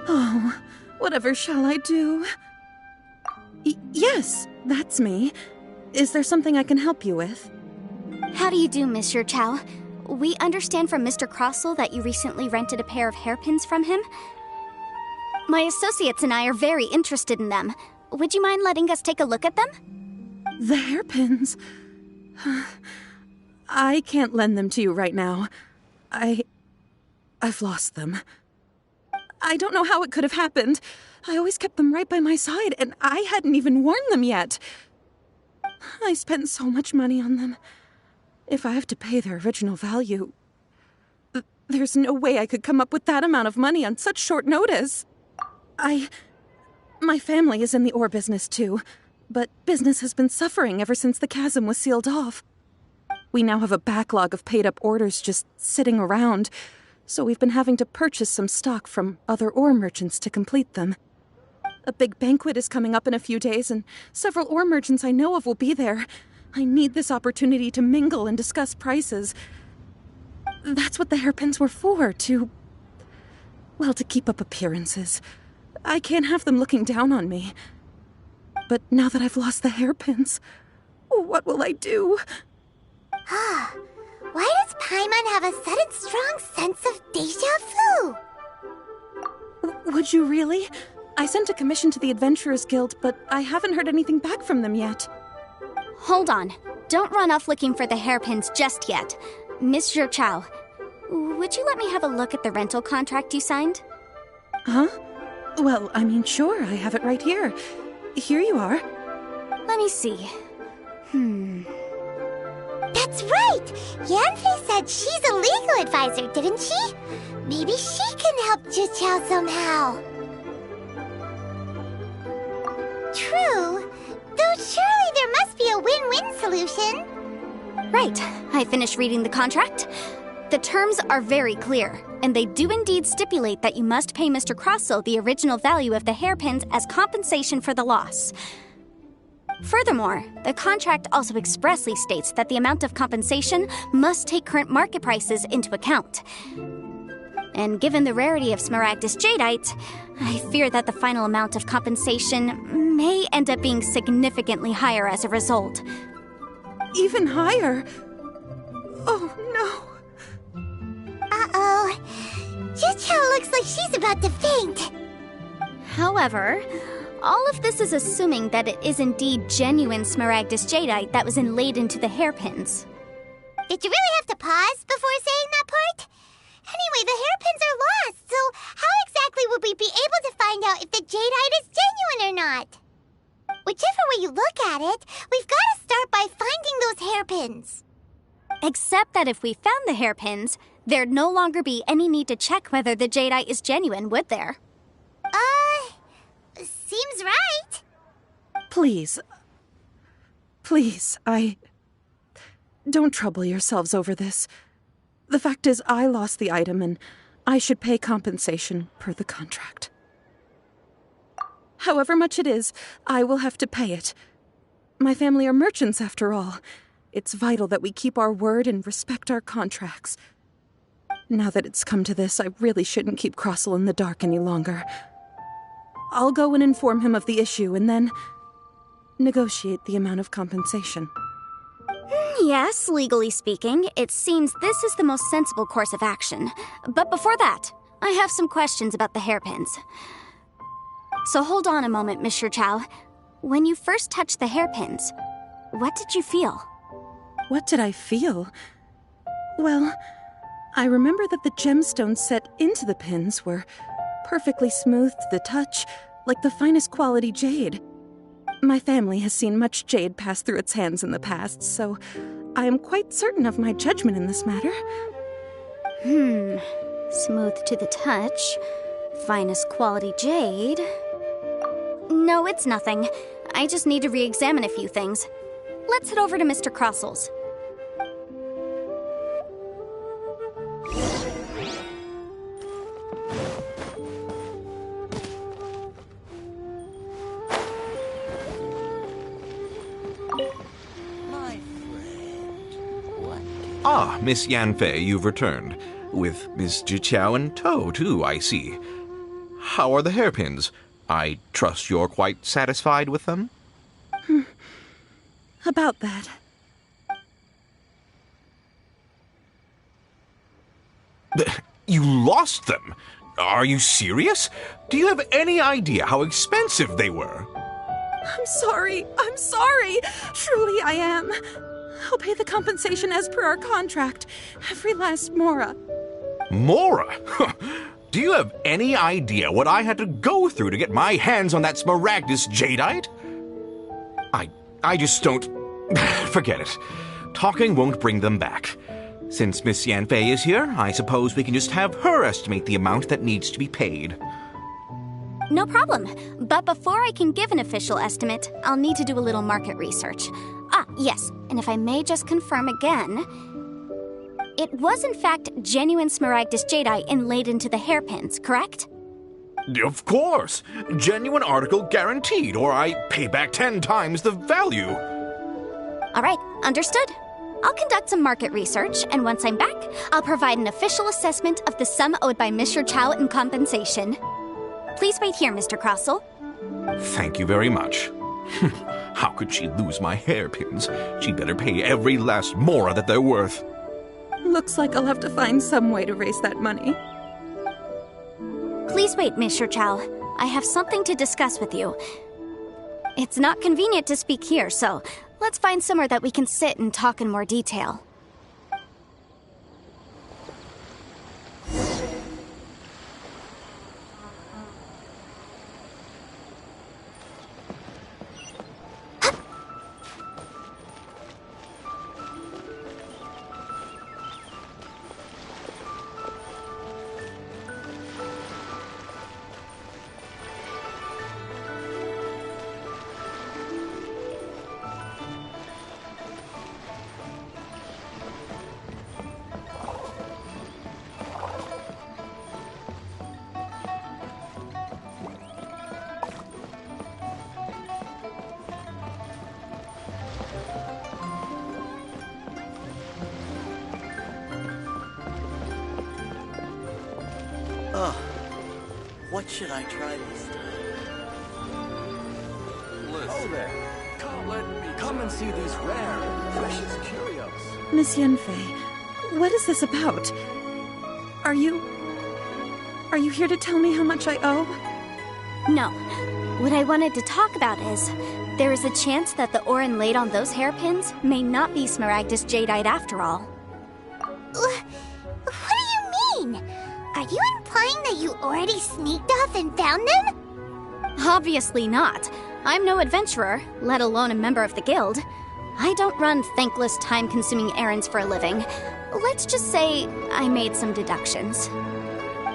Oh, whatever shall I do? Yes, that's me. Is there something I can help you with? How do you do, Miss Zhi Qiao? We understand from Mr. Crossell that you recently rented a pair of hairpins from him. My associates and I are very interested in them. Would you mind letting us take a look at them? The hairpins? I can't lend them to you right now. I've lost them. I don't know how it could have happened. I always kept them right by my side, and I hadn't even worn them yet. I spent so much money on them. If I have to pay their original value, there's no way I could come up with that amount of money on such short notice. My family is in the ore business too, but business has been suffering ever since the chasm was sealed off. We now have a backlog of paid-up orders just sitting around, so we've been having to purchase some stock from other ore merchants to complete them. A big banquet is coming up in a few days, and several ore merchants I know of will be there. I need this opportunity to mingle and discuss prices. That's what the hairpins were for, to keep up appearances. I can't have them looking down on me. But now that I've lost the hairpins, what will I do? Why does Paimon have a sudden strong sense of déjà vu? Would you really? I sent a commission to the Adventurers Guild, but I haven't heard anything back from them yet. Hold on. Don't run off looking for the hairpins just yet. Miss Zhou Chao, would you let me have a look at the rental contract you signed? Huh? Well, I mean, sure, I have it right here. Here you are. Let me see. That's right! Yanfei said she's a legal advisor, didn't she? Maybe she can help Zhou somehow. True. Though surely there must be a win-win solution. Right. I finished reading the contract. The terms are very clear, and they do indeed stipulate that you must pay Mr. Crossell the original value of the hairpins as compensation for the loss. Furthermore, the contract also expressly states that the amount of compensation must take current market prices into account. And given the rarity of Smaragdus Jadeite, I fear that the final amount of compensation may end up being significantly higher as a result. Even higher? Oh, no. Uh-oh. Zhou looks like she's about to faint. However, all of this is assuming that it is indeed genuine Smaragdus Jadeite that was inlaid into the hairpins. Did you really have to pause before saying that part? Anyway, the hairpins are lost, so how exactly would we be able to find out if the Jadeite is genuine or not? Whichever way you look at it, we've got to start by finding those hairpins. Except that if we found the hairpins, there'd no longer be any need to check whether the Jadeite is genuine, would there? Seems right. Please, don't trouble yourselves over this. The fact is, I lost the item, and I should pay compensation per the contract. However much it is, I will have to pay it. My family are merchants, after all. It's vital that we keep our word and respect our contracts. Now that it's come to this, I really shouldn't keep Crossell in the dark any longer. I'll go and inform him of the issue, and then negotiate the amount of compensation. Yes, legally speaking, it seems this is the most sensible course of action. But before that, I have some questions about the hairpins. So hold on a moment, Miss Chao. When you first touched the hairpins, what did you feel? What did I feel? Well, I remember that the gemstones set into the pins were perfectly smooth to the touch, like the finest quality jade. My family has seen much jade pass through its hands in the past, so I am quite certain of my judgment in this matter. Smooth to the touch, finest quality jade. No, it's nothing. I just need to re-examine a few things. Let's head over to Mr. Crossell's. Ah, Miss Yanfei, you've returned. With Miss Zhou Chao in tow, too, I see. How are the hairpins? I trust you're quite satisfied with them? About that. You lost them? Are you serious? Do you have any idea how expensive they were? I'm sorry. Truly I am. I'll pay the compensation as per our contract. Every last mora. Mora? Do you have any idea what I had to go through to get my hands on that Smaragdus Jadeite? I just don't... Forget it. Talking won't bring them back. Since Miss Yanfei is here, I suppose we can just have her estimate the amount that needs to be paid. No problem. But before I can give an official estimate, I'll need to do a little market research. Yes, and if I may just confirm again, it was in fact genuine smaragdus jadeite inlaid into the hairpins, correct? Of course! Genuine article guaranteed, or I pay back 10 times the value. All right, understood. I'll conduct some market research, and once I'm back, I'll provide an official assessment of the sum owed by Mr. Chow in compensation. Please wait here, Mr. Crossell. Thank you very much. How could she lose my hairpins? She'd better pay every last mora that they're worth. Looks like I'll have to find some way to raise that money. Please wait, Mr. Chow. I have something to discuss with you. It's not convenient to speak here, so let's find somewhere that we can sit and talk in more detail. What should I try this time? Oh there! Come and see these rare and precious curios. Miss Yanfei, what is this about? Are you here to tell me how much I owe? No. What I wanted to talk about is, there is a chance that the ore inlaid on those hairpins may not be smaragdus jadeite after all. What do you mean? Are you implying that you already sneaked off and found them? Obviously not. I'm no adventurer, let alone a member of the guild. I don't run thankless, time-consuming errands for a living. Let's just say I made some deductions.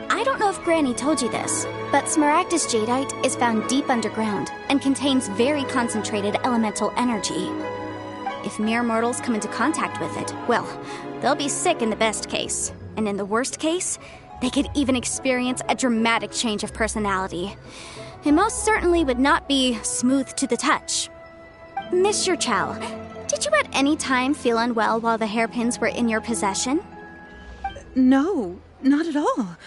I don't know if Granny told you this, but smaragdus jadeite is found deep underground and contains very concentrated elemental energy. If mere mortals come into contact with it, well, they'll be sick in the best case. And in the worst case, they could even experience a dramatic change of personality. It most certainly would not be smooth to the touch. Mr. Chow, did you at any time feel unwell while the hairpins were in your possession? No, not at all.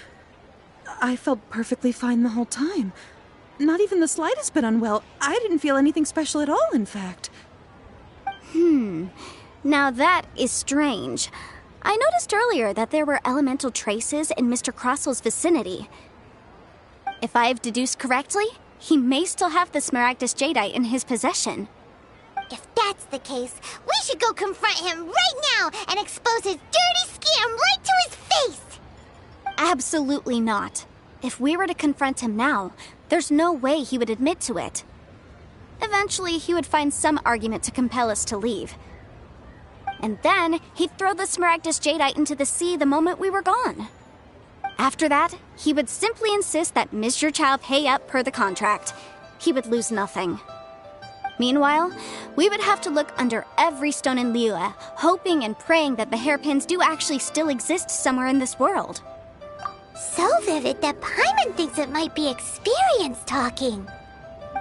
I felt perfectly fine the whole time. Not even the slightest bit unwell. I didn't feel anything special at all, in fact. Now that is strange. I noticed earlier that there were elemental traces in Mr. Crossell's vicinity. If I've deduced correctly, he may still have the smaragdus jadeite in his possession. If that's the case, we should go confront him right now and expose his dirty scam right to his face! Absolutely not. If we were to confront him now, there's no way he would admit to it. Eventually, he would find some argument to compel us to leave. And then, he'd throw the smaragdus jadeite into the sea the moment we were gone. After that, he would simply insist that Mr. Chow pay up per the contract. He would lose nothing. Meanwhile, we would have to look under every stone in Liyue, hoping and praying that the hairpins do actually still exist somewhere in this world. So vivid that Paimon thinks it might be experience talking.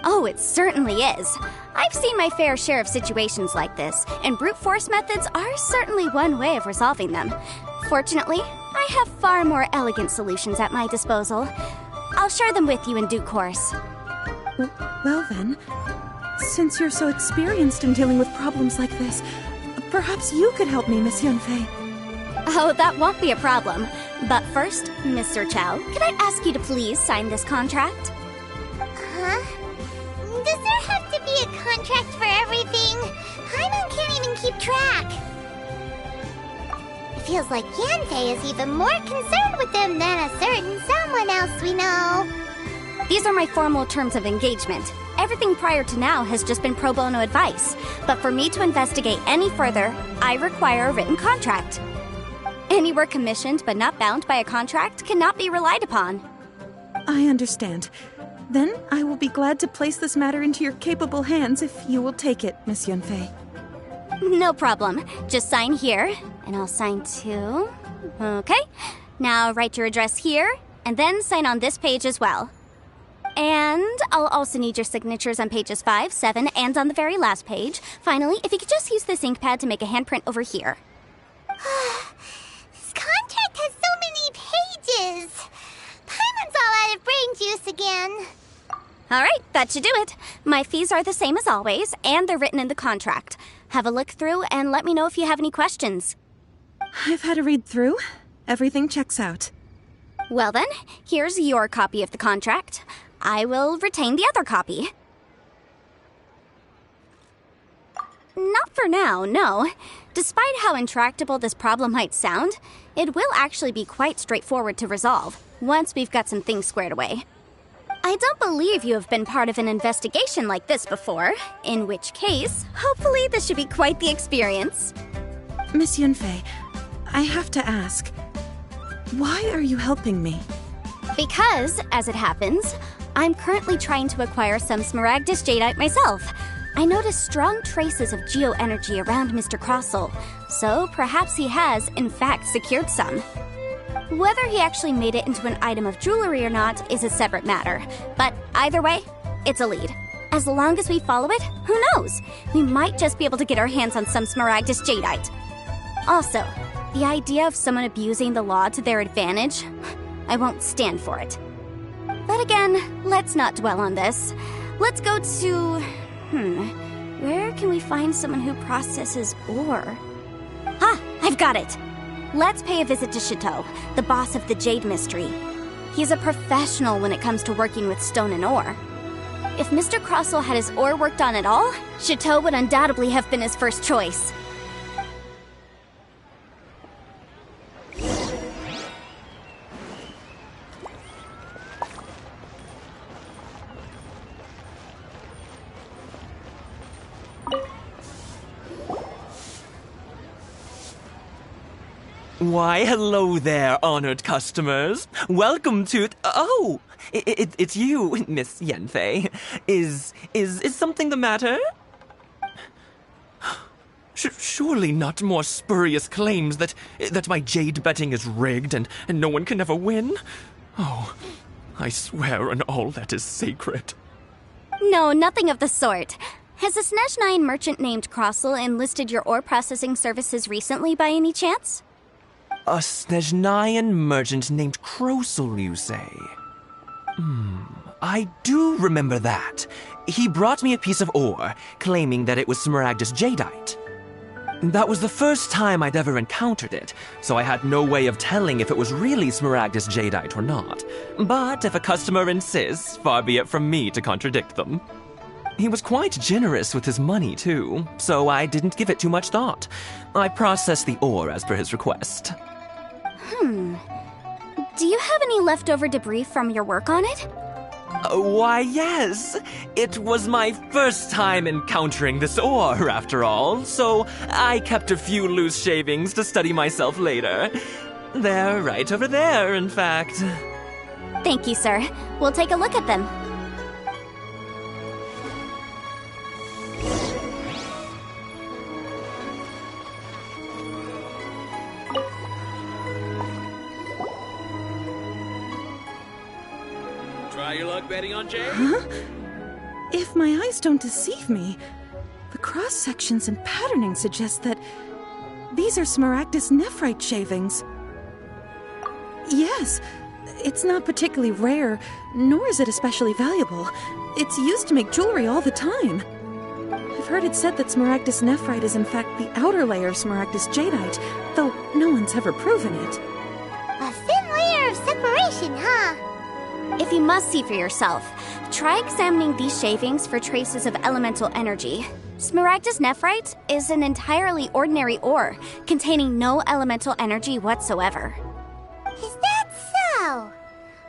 Oh, it certainly is. I've seen my fair share of situations like this, and brute force methods are certainly one way of resolving them. Fortunately, I have far more elegant solutions at my disposal. I'll share them with you in due course. Well then, since you're so experienced in dealing with problems like this, perhaps you could help me, Miss Yanfei. Oh, that won't be a problem. But first, Mr. Chow, could I ask you to please sign this contract? Huh? Does there have to be a contract for everything? Paimon can't even keep track. It feels like Yanfei is even more concerned with them than a certain someone else we know. These are my formal terms of engagement. Everything prior to now has just been pro bono advice. But for me to investigate any further, I require a written contract. Any work commissioned but not bound by a contract cannot be relied upon. I understand. Then I will be glad to place this matter into your capable hands if you will take it, Miss Yanfei. No problem. Just sign here, and I'll sign too. Okay. Now write your address here, and then sign on this page as well. And I'll also need your signatures on pages 5, 7, and on the very last page. Finally, if you could just use this ink pad to make a handprint over here. This contract has so many pages. Paimon's all out of brain juice again. All right, that should do it. My fees are the same as always, and they're written in the contract. Have a look through and let me know if you have any questions. I've had a read through. Everything checks out. Well then, here's your copy of the contract. I will retain the other copy. Not for now, no. Despite how intractable this problem might sound, it will actually be quite straightforward to resolve, once we've got some things squared away. I don't believe you have been part of an investigation like this before, in which case, hopefully this should be quite the experience. Miss Yunfei, I have to ask, why are you helping me? Because, as it happens, I'm currently trying to acquire some Smaragdus Jadeite myself. I noticed strong traces of geoenergy around Mr. Crossell, so perhaps he has, in fact, secured some. Whether he actually made it into an item of jewelry or not is a separate matter, but either way, it's a lead. As long as we follow it, who knows? We might just be able to get our hands on some Smaragdus Jadeite. Also, the idea of someone abusing the law to their advantage, I won't stand for it. But again, let's not dwell on this. Let's go to... where can we find someone who processes ore? Ah, I've got it! Let's pay a visit to Chateau, the boss of the Jade Mystery. He's a professional when it comes to working with stone and ore. If Mr. Crossell had his ore worked on at all, Chateau would undoubtedly have been his first choice. Why, hello there, honored customers. Welcome to... Oh, it's you, Miss Yanfei. Is something the matter? Surely not more spurious claims that my jade betting is rigged and no one can ever win? Oh, I swear on all that is sacred. No, nothing of the sort. Has a Snezhnine merchant named Crossell enlisted your ore processing services recently by any chance? A Snezhnine merchant named Crossell, you say? I do remember that. He brought me a piece of ore, claiming that it was Smaragdus Jadeite. That was the first time I'd ever encountered it, so I had no way of telling if it was really Smaragdus Jadeite or not. But if a customer insists, far be it from me to contradict them. He was quite generous with his money, too, so I didn't give it too much thought. I processed the ore as per his request. Do you have any leftover debris from your work on it? Why, yes. It was my first time encountering this ore, after all, so I kept a few loose shavings to study myself later. They're right over there, in fact. Thank you, sir. We'll take a look at them. Try your luck betting on Jade? Huh? If my eyes don't deceive me, the cross-sections and patterning suggest that these are Smaragdus nephrite shavings. Yes, it's not particularly rare, nor is it especially valuable. It's used to make jewelry all the time. I've heard it said that Smaragdus nephrite is in fact the outer layer of Smaragdus Jadeite, though no one's ever proven it. A thin layer of separation, huh? If you must see for yourself, try examining these shavings for traces of elemental energy. Smaragdus nephrite is an entirely ordinary ore, containing no elemental energy whatsoever. Is that so?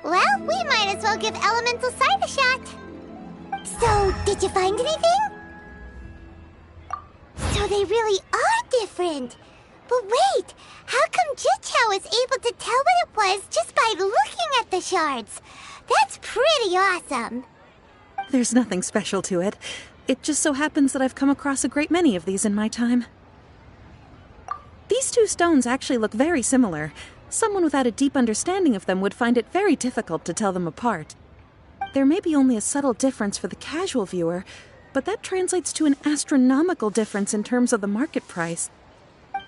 Well, we might as well give elemental sight a shot. So, did you find anything? So they really are different. But wait, how come Jichao is able to tell what it was just by looking at the shards? That's pretty awesome. There's nothing special to it. It just so happens that I've come across a great many of these in my time. These two stones actually look very similar. Someone without a deep understanding of them would find it very difficult to tell them apart. There may be only a subtle difference for the casual viewer, but that translates to an astronomical difference in terms of the market price.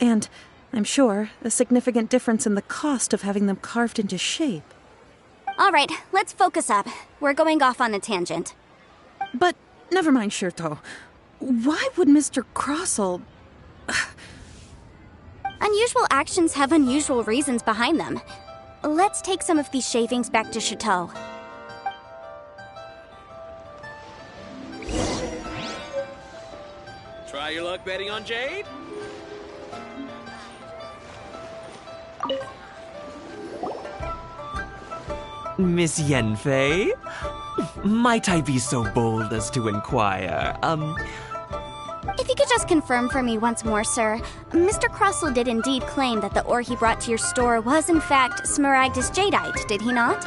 And, I'm sure, a significant difference in the cost of having them carved into shape. All right, let's focus up. We're going off on a tangent. But, never mind, Shirto. Why would Mr. Crossell... Unusual actions have unusual reasons behind them. Let's take some of these shavings back to Chateau. Try your luck betting on Jade? Miss Yenfei? Might I be so bold as to inquire, If you could just confirm for me once more, sir. Mr. Crossell did indeed claim that the ore he brought to your store was in fact Smaragdus Jadeite, did he not?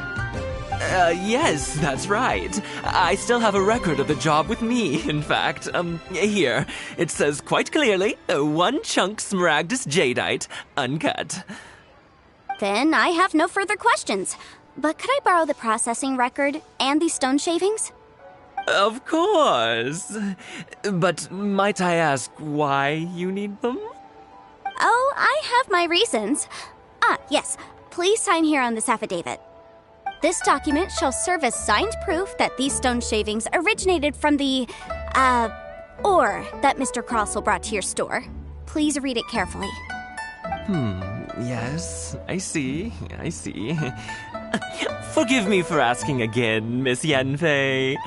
Yes, that's right. I still have a record of the job with me, in fact. Here. It says quite clearly, 1 chunk Smaragdus Jadeite, uncut. Then I have no further questions. But could I borrow the processing record and these stone shavings? Of course. But might I ask why you need them? Oh, I have my reasons. Yes. Please sign here on this affidavit. This document shall serve as signed proof that these stone shavings originated from the, ore that Mr. Crossell brought to your store. Please read it carefully. Yes, I see. Forgive me for asking again, Miss Yenfei,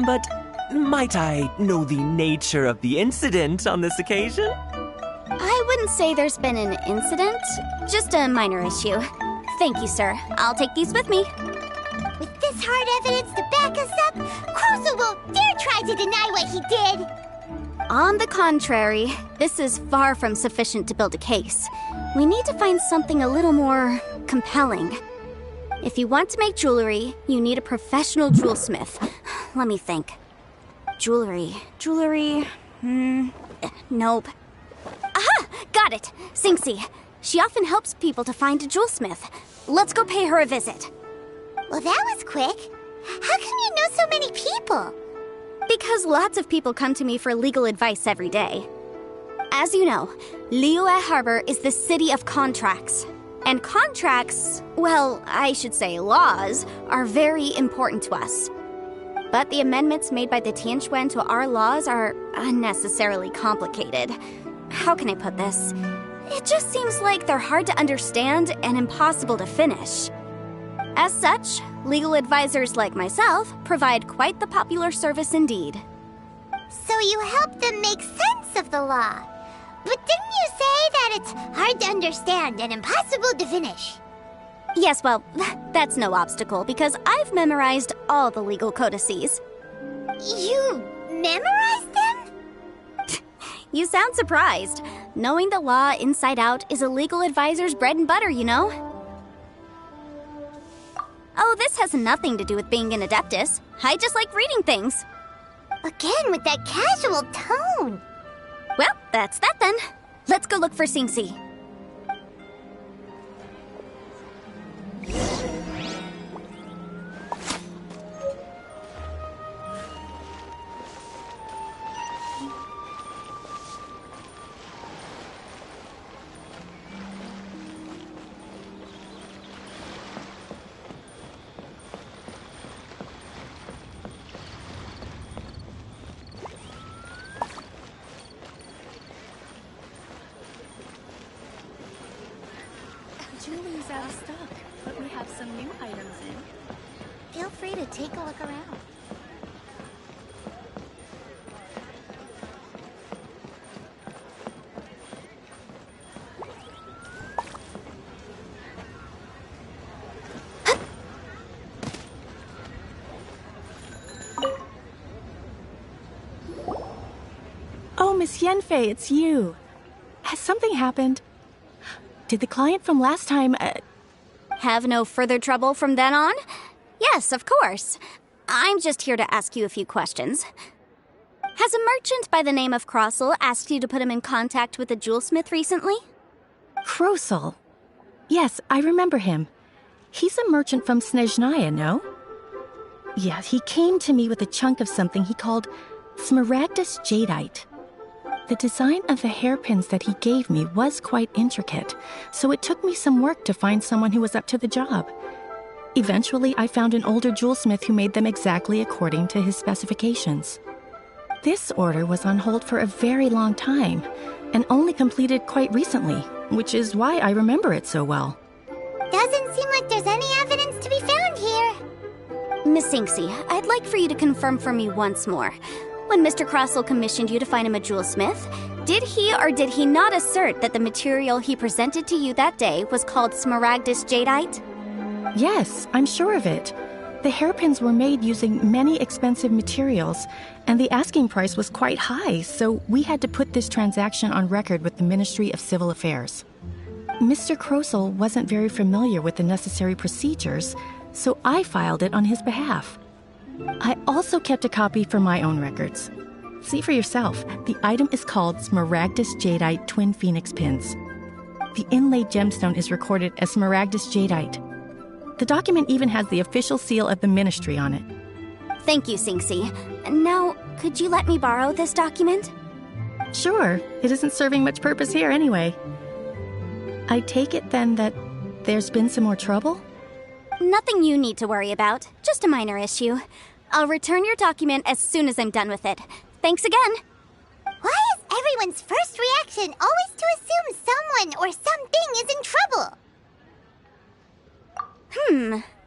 but might I know the nature of the incident on this occasion? I wouldn't say there's been an incident, just a minor issue. Thank you, sir. I'll take these with me. With this hard evidence to back us up, Crossell won't dare try to deny what he did. On the contrary, this is far from sufficient to build a case. We need to find something a little more compelling. If you want to make jewelry, you need a professional jewelsmith. Let me think. Jewelry. Nope. Aha! Got it! Singxi. She often helps people to find a jewelsmith. Let's go pay her a visit. Well, that was quick. How come you know so many people? Because lots of people come to me for legal advice every day. As you know, Liyue Harbor is the city of contracts. And contracts, well, I should say laws, are very important to us. But the amendments made by the Tianquan to our laws are unnecessarily complicated. How can I put this? It just seems like they're hard to understand and impossible to finish. As such, legal advisors like myself provide quite the popular service indeed. So you help them make sense of the law. But didn't you say that it's hard to understand and impossible to finish? Yes, well, that's no obstacle because I've memorized all the legal codices. You memorized them? You sound surprised. Knowing the law inside out is a legal advisor's bread and butter, you know? Oh, this has nothing to do with being an adeptus. I just like reading things. Again, with that casual tone. Well, that's that then. Let's go look for Singxi. Julie's out of stock, but we have some new items in. Feel free to take a look around. Oh, Miss Yenfei, it's you. Has something happened? Did the client from last time, Have no further trouble from then on? Yes, of course. I'm just here to ask you a few questions. Has a merchant by the name of Crossell asked you to put him in contact with a jewelsmith recently? Krosel. Yes, I remember him. He's a merchant from Snezhnaya, no? Yeah, he came to me with a chunk of something he called Smaragdus Jadeite. The design of the hairpins that he gave me was quite intricate, so it took me some work to find someone who was up to the job. Eventually, I found an older jewelsmith who made them exactly according to his specifications. This order was on hold for a very long time, and only completed quite recently, which is why I remember it so well. Doesn't seem like there's any evidence to be found here. Miss Inksy, I'd like for you to confirm for me once more. When Mr. Crossell commissioned you to find him a jewelsmith, did he or did he not assert that the material he presented to you that day was called Smaragdus Jadeite? Yes, I'm sure of it. The hairpins were made using many expensive materials, and the asking price was quite high, so we had to put this transaction on record with the Ministry of Civil Affairs. Mr. Crossell wasn't very familiar with the necessary procedures, so I filed it on his behalf. I also kept a copy for my own records. See for yourself, the item is called Smaragdus Jadeite Twin Phoenix Pins. The inlaid gemstone is recorded as Smaragdus Jadeite. The document even has the official seal of the ministry on it. Thank you, Sinksy. Now, could you let me borrow this document? Sure, it isn't serving much purpose here anyway. I take it then that there's been some more trouble? Nothing you need to worry about, just a minor issue. I'll return your document as soon as I'm done with it. Thanks again. Why is everyone's first reaction always to assume someone or something is in trouble?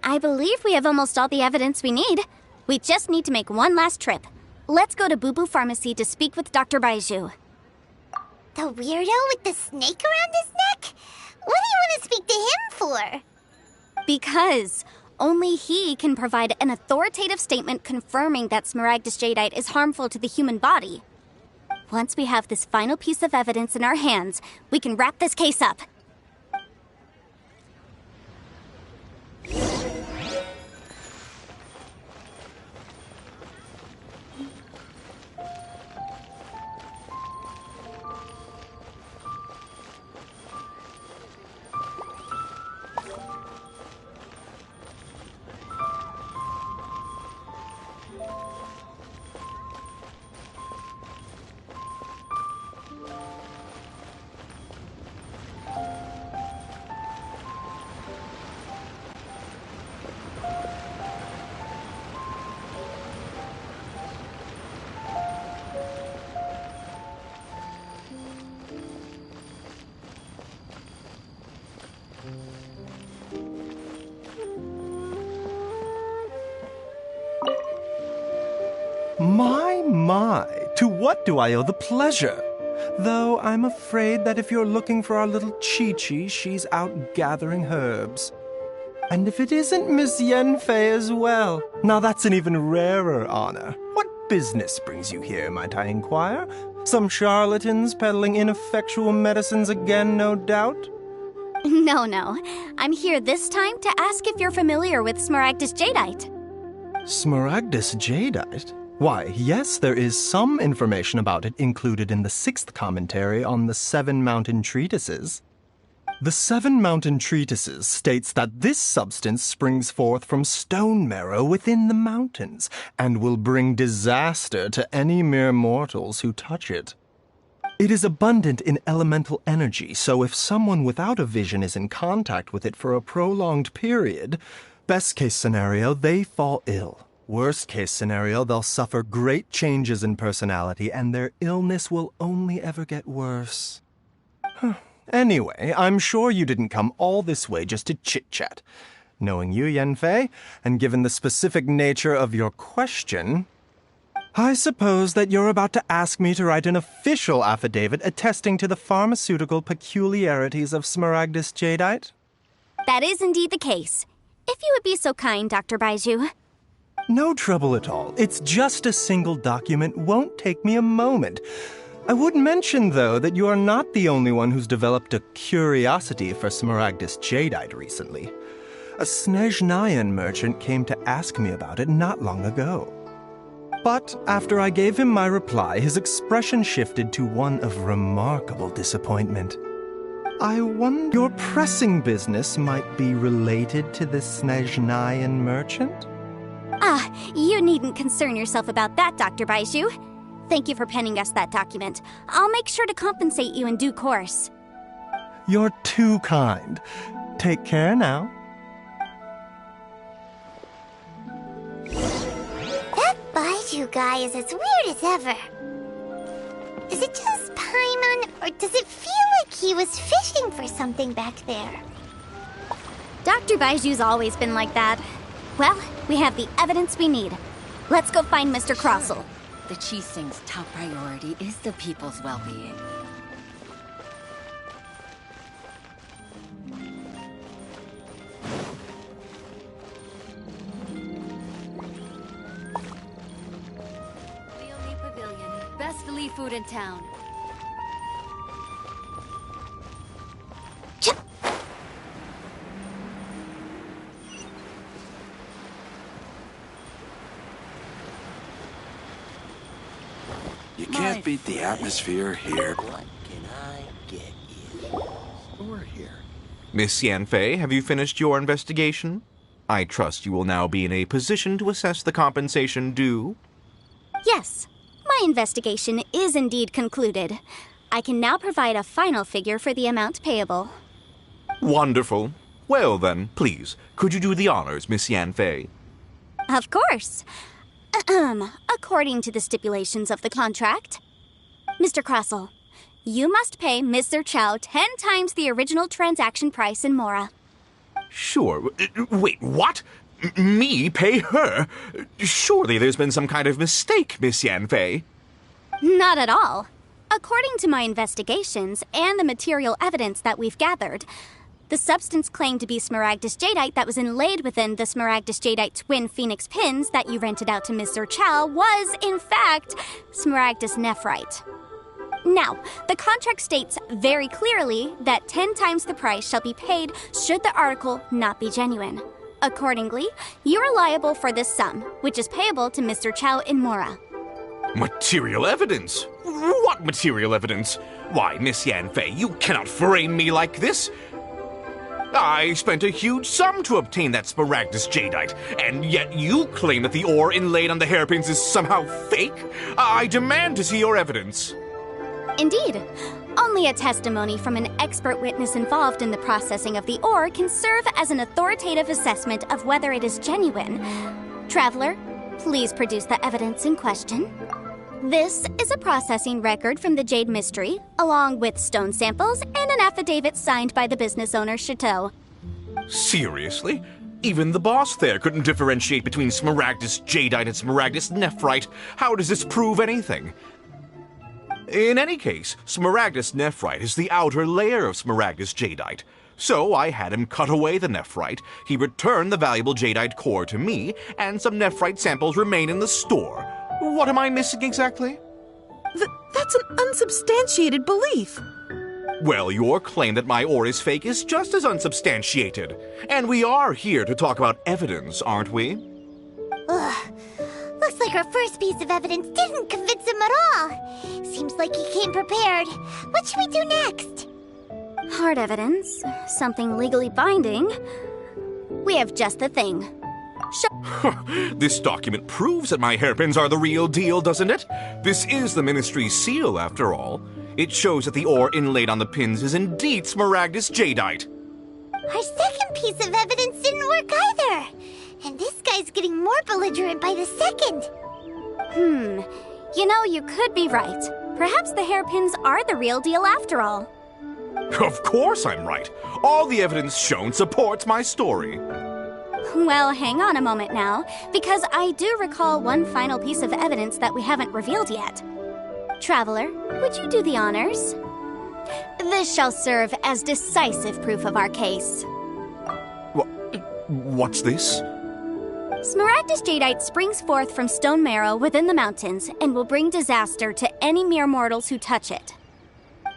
I believe we have almost all the evidence we need. We just need to make one last trip. Let's go to Boo Boo Pharmacy to speak with Dr. Baiju. The weirdo with the snake around his neck? What do you want to speak to him for? Because only he can provide an authoritative statement confirming that Smaragdus Jadeite is harmful to the human body. Once we have this final piece of evidence in our hands, we can wrap this case up. My, to what do I owe the pleasure? Though I'm afraid that if you're looking for our little Chi-Chi, she's out gathering herbs. And if it isn't Miss Yenfei as well, now that's an even rarer honor. What business brings you here, might I inquire? Some charlatans peddling ineffectual medicines again, no doubt? No. I'm here this time to ask if you're familiar with Smaragdus Jadeite. Smaragdus Jadeite? Why, yes, there is some information about it included in the 6th commentary on the 7 Mountain Treatises. The 7 Mountain Treatises states that this substance springs forth from stone marrow within the mountains, and will bring disaster to any mere mortals who touch it. It is abundant in elemental energy, so if someone without a vision is in contact with it for a prolonged period, best case scenario, they fall ill. Worst case scenario, they'll suffer great changes in personality, and their illness will only ever get worse. Anyway, I'm sure you didn't come all this way just to chit-chat. Knowing you, Yenfei, and given the specific nature of your question, I suppose that you're about to ask me to write an official affidavit attesting to the pharmaceutical peculiarities of Smaragdus Jadeite? That is indeed the case. If you would be so kind, Dr. Baiju. No trouble at all. It's just a single document. Won't take me a moment. I would mention, though, that you are not the only one who's developed a curiosity for Smaragdus Jadeite recently. A Snezhnayan merchant came to ask me about it not long ago. But after I gave him my reply, his expression shifted to one of remarkable disappointment. I wonder your pressing business might be related to the Snezhnayan merchant? Ah, you needn't concern yourself about that, Dr. Baiju. Thank you for penning us that document. I'll make sure to compensate you in due course. You're too kind. Take care now. That Baiju guy is as weird as ever. Is it just Paimon, or does it feel like he was fishing for something back there? Dr. Baiju's always been like that. Well, we have the evidence we need. Let's go find Mr. Crossell. The Qixing's top priority is the people's well-being. Pavilion, best Lee food in town. You can't beat the atmosphere here. What can I get you? Or here. Miss Yanfei, have you finished your investigation? I trust you will now be in a position to assess the compensation due. Yes, my investigation is indeed concluded. I can now provide a final figure for the amount payable. Wonderful. Well then, please, could you do the honors, Miss Yanfei? Of course. According to the stipulations of the contract, Mr. Crossell, you must pay Mr. Chow 10 times the original transaction price in Mora. Sure. Wait, what? Me pay her? Surely there's been some kind of mistake, Miss Yanfei. Not at all. According to my investigations and the material evidence that we've gathered, the substance claimed to be Smaragdus Jadeite that was inlaid within the Smaragdus Jadeite twin phoenix pins that you rented out to Mr. Chow was, in fact, Smaragdus Nephrite. Now, the contract states very clearly that 10 times the price shall be paid should the article not be genuine. Accordingly, you are liable for this sum, which is payable to Mr. Chow in Mora. Material evidence? What material evidence? Why, Miss Yanfei, you cannot frame me like this. I spent a huge sum to obtain that Smaragdus Jadeite, and yet you claim that the ore inlaid on the hairpins is somehow fake? I demand to see your evidence. Indeed. Only a testimony from an expert witness involved in the processing of the ore can serve as an authoritative assessment of whether it is genuine. Traveler, please produce the evidence in question. This is a processing record from the Jade Mystery, along with stone samples and an affidavit signed by the business owner, Chateau. Seriously? Even the boss there couldn't differentiate between Smaragdus Jadeite and Smaragdus Nephrite. How does this prove anything? In any case, Smaragdus Nephrite is the outer layer of Smaragdus Jadeite. So I had him cut away the Nephrite, he returned the valuable Jadeite core to me, and some Nephrite samples remain in the store. What am I missing exactly? That's an unsubstantiated belief. Well, your claim that my ore is fake is just as unsubstantiated. And we are here to talk about evidence, aren't we? Ugh. Looks like our first piece of evidence didn't convince him at all. Seems like he came prepared. What should we do next? Hard evidence, something legally binding. We have just the thing. This document proves that my hairpins are the real deal, doesn't it? This is the Ministry's seal, after all. It shows that the ore inlaid on the pins is indeed Smaragdus Jadeite. Our second piece of evidence didn't work either. And this guy's getting more belligerent by the second. You know, you could be right. Perhaps the hairpins are the real deal after all. Of course I'm right. All the evidence shown supports my story. Well, hang on a moment now, because I do recall one final piece of evidence that we haven't revealed yet. Traveler, would you do the honors? This shall serve as decisive proof of our case. What's this? Smaragdus Jadeite springs forth from stone marrow within the mountains and will bring disaster to any mere mortals who touch it.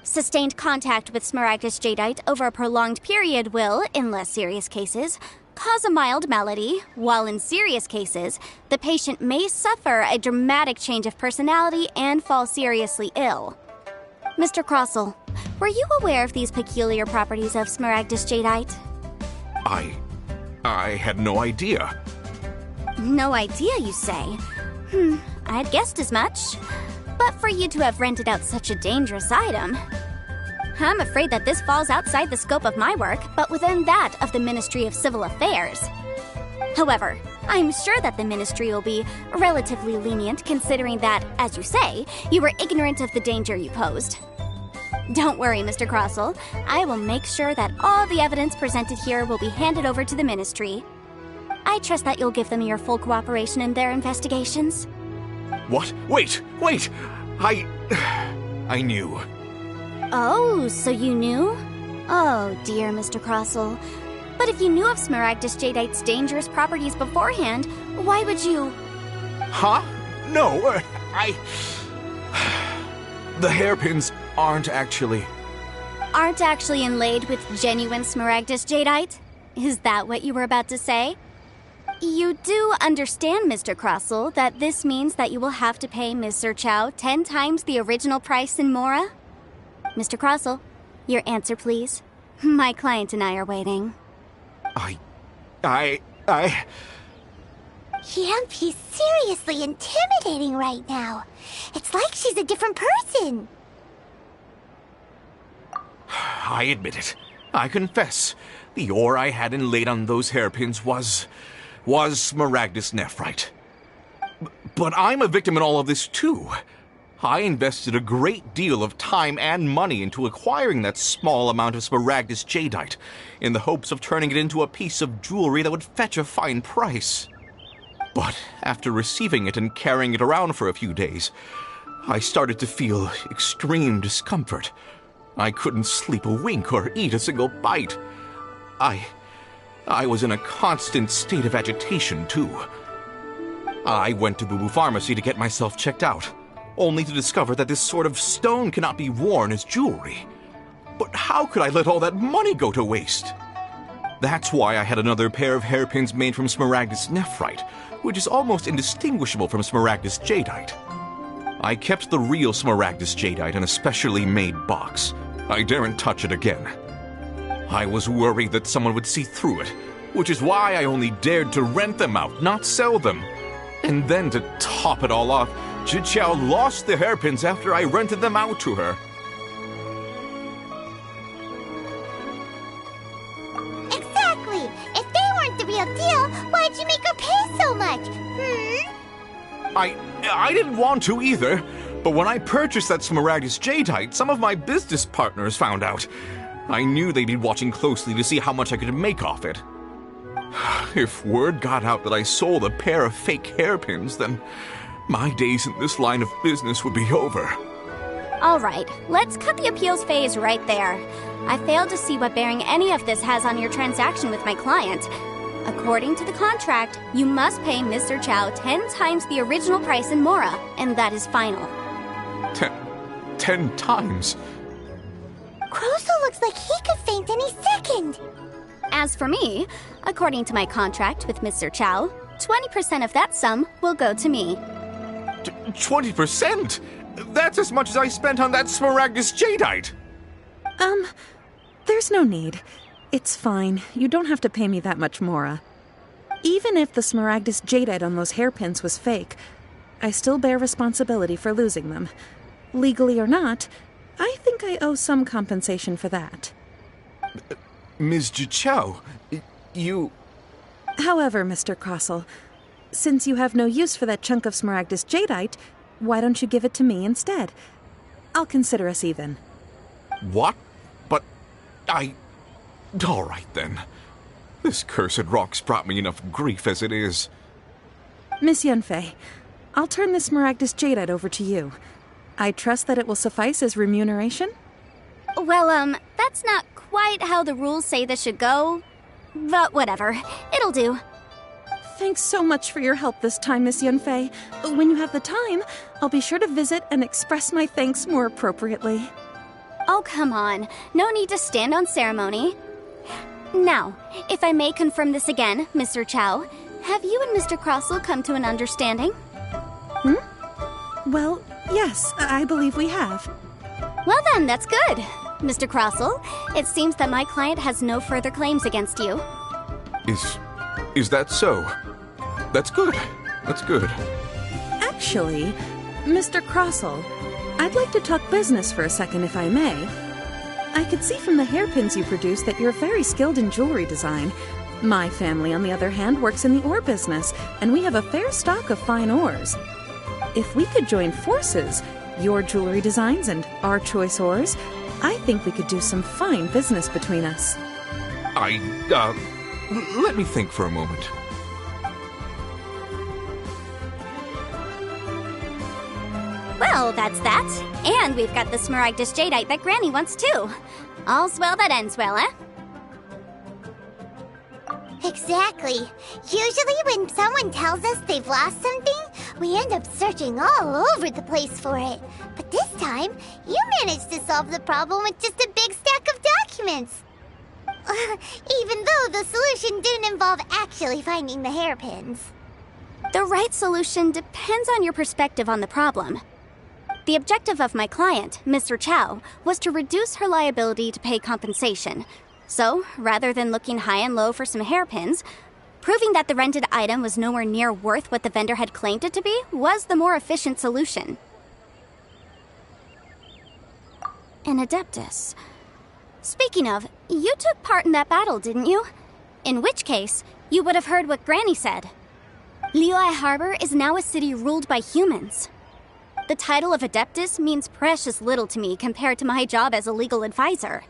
Sustained contact with Smaragdus Jadeite over a prolonged period will, in less serious cases, cause a mild malady, while in serious cases, the patient may suffer a dramatic change of personality and fall seriously ill. Mr. Crossell, were you aware of these peculiar properties of Smaragdus Jadeite? I had no idea. No idea, you say? I'd guessed as much. But for you to have rented out such a dangerous item... I'm afraid that this falls outside the scope of my work, but within that of the Ministry of Civil Affairs. However, I'm sure that the Ministry will be relatively lenient considering that, as you say, you were ignorant of the danger you posed. Don't worry, Mr. Crossell. I will make sure that all the evidence presented here will be handed over to the Ministry. I trust that you'll give them your full cooperation in their investigations. What? Wait! I knew. Oh, so you knew? Oh, dear Mr. Crossell. But if you knew of Smaragdus Jadeite's dangerous properties beforehand, why would you... Huh? No, The hairpins aren't actually inlaid with genuine Smaragdus Jadeite? Is that what you were about to say? You do understand, Mr. Crossell, that this means that you will have to pay Ms. Zerchow 10 times the original price in Mora? Mr. Crossell, your answer, please. My client and I are waiting. Yump, he's seriously intimidating right now. It's like she's a different person. I admit it. I confess. The ore I had inlaid on those hairpins was Smaragdus Nephrite. But I'm a victim in all of this, too. I invested a great deal of time and money into acquiring that small amount of Smaragdus Jadeite, in the hopes of turning it into a piece of jewelry that would fetch a fine price. But after receiving it and carrying it around for a few days, I started to feel extreme discomfort. I couldn't sleep a wink or eat a single bite. I was in a constant state of agitation, too. I went to Boo Boo Pharmacy to get myself checked out, only to discover that this sort of stone cannot be worn as jewelry. But how could I let all that money go to waste? That's why I had another pair of hairpins made from Smaragdus Nephrite, which is almost indistinguishable from Smaragdus Jadeite. I kept the real Smaragdus Jadeite in a specially made box. I daren't touch it again. I was worried that someone would see through it, which is why I only dared to rent them out, not sell them. And then to top it all off, Zhiqiao lost the hairpins after I rented them out to her. Exactly! If they weren't the real deal, why'd you make her pay so much? I didn't want to either, but when I purchased that Smaragdus Jadeite, some of my business partners found out. I knew they'd be watching closely to see how much I could make off it. If word got out that I sold a pair of fake hairpins, then my days in this line of business would be over. All right, let's cut the appeals phase right there. I failed to see what bearing any of this has on your transaction with my client. According to the contract, you must pay Ms. Zerchow 10 times the original price in Mora, and that is final. 10 times? Crossell looks like he could faint any second. As for me, according to my contract with Ms. Zerchow, 20% of that sum will go to me. 20%? That's as much as I spent on that Smaragdus Jadeite! There's no need. It's fine. You don't have to pay me that much, Mora. Even if the Smaragdus Jadeite on those hairpins was fake, I still bear responsibility for losing them. Legally or not, I think I owe some compensation for that. Ms. Zhiqiao, you... However, Mr. Crossell, since you have no use for that chunk of Smaragdus Jadeite, why don't you give it to me instead? I'll consider us even. What? But all right, then. This cursed rock's brought me enough grief as it is. Miss Yunfei, I'll turn this Smaragdus Jadeite over to you. I trust that it will suffice as remuneration? Well, that's not quite how the rules say this should go. But whatever. It'll do. Thanks so much for your help this time, Miss Yunfei. When you have the time, I'll be sure to visit and express my thanks more appropriately. Oh, come on. No need to stand on ceremony. Now, if I may confirm this again, Miss Zerchow, have you and Mr. Crossell come to an understanding? Well, yes, I believe we have. Well then, that's good. Mr. Crossell, it seems that my client has no further claims against you. Is that so? That's good. That's good. Actually, Mr. Crossell, I'd like to talk business for a second if I may. I could see from the hairpins you produce that you're very skilled in jewelry design. My family, on the other hand, works in the ore business, and we have a fair stock of fine ores. If we could join forces, your jewelry designs and our choice ores, I think we could do some fine business between us. Let me think for a moment. Well, that's that. And we've got the Smaragdus Jadeite that Granny wants too. All's well that ends well, eh? Exactly. Usually when someone tells us they've lost something, we end up searching all over the place for it. But this time, you managed to solve the problem with just a big stack of documents. Even though the solution didn't involve actually finding the hairpins. The right solution depends on your perspective on the problem. The objective of my client, Mr. Chow, was to reduce her liability to pay compensation. So, rather than looking high and low for some hairpins, proving that the rented item was nowhere near worth what the vendor had claimed it to be was the more efficient solution. An Adeptus. Speaking of, you took part in that battle, didn't you? In which case, you would have heard what Granny said. Liyue Harbor is now a city ruled by humans. The title of Adeptus means precious little to me compared to my job as a legal advisor.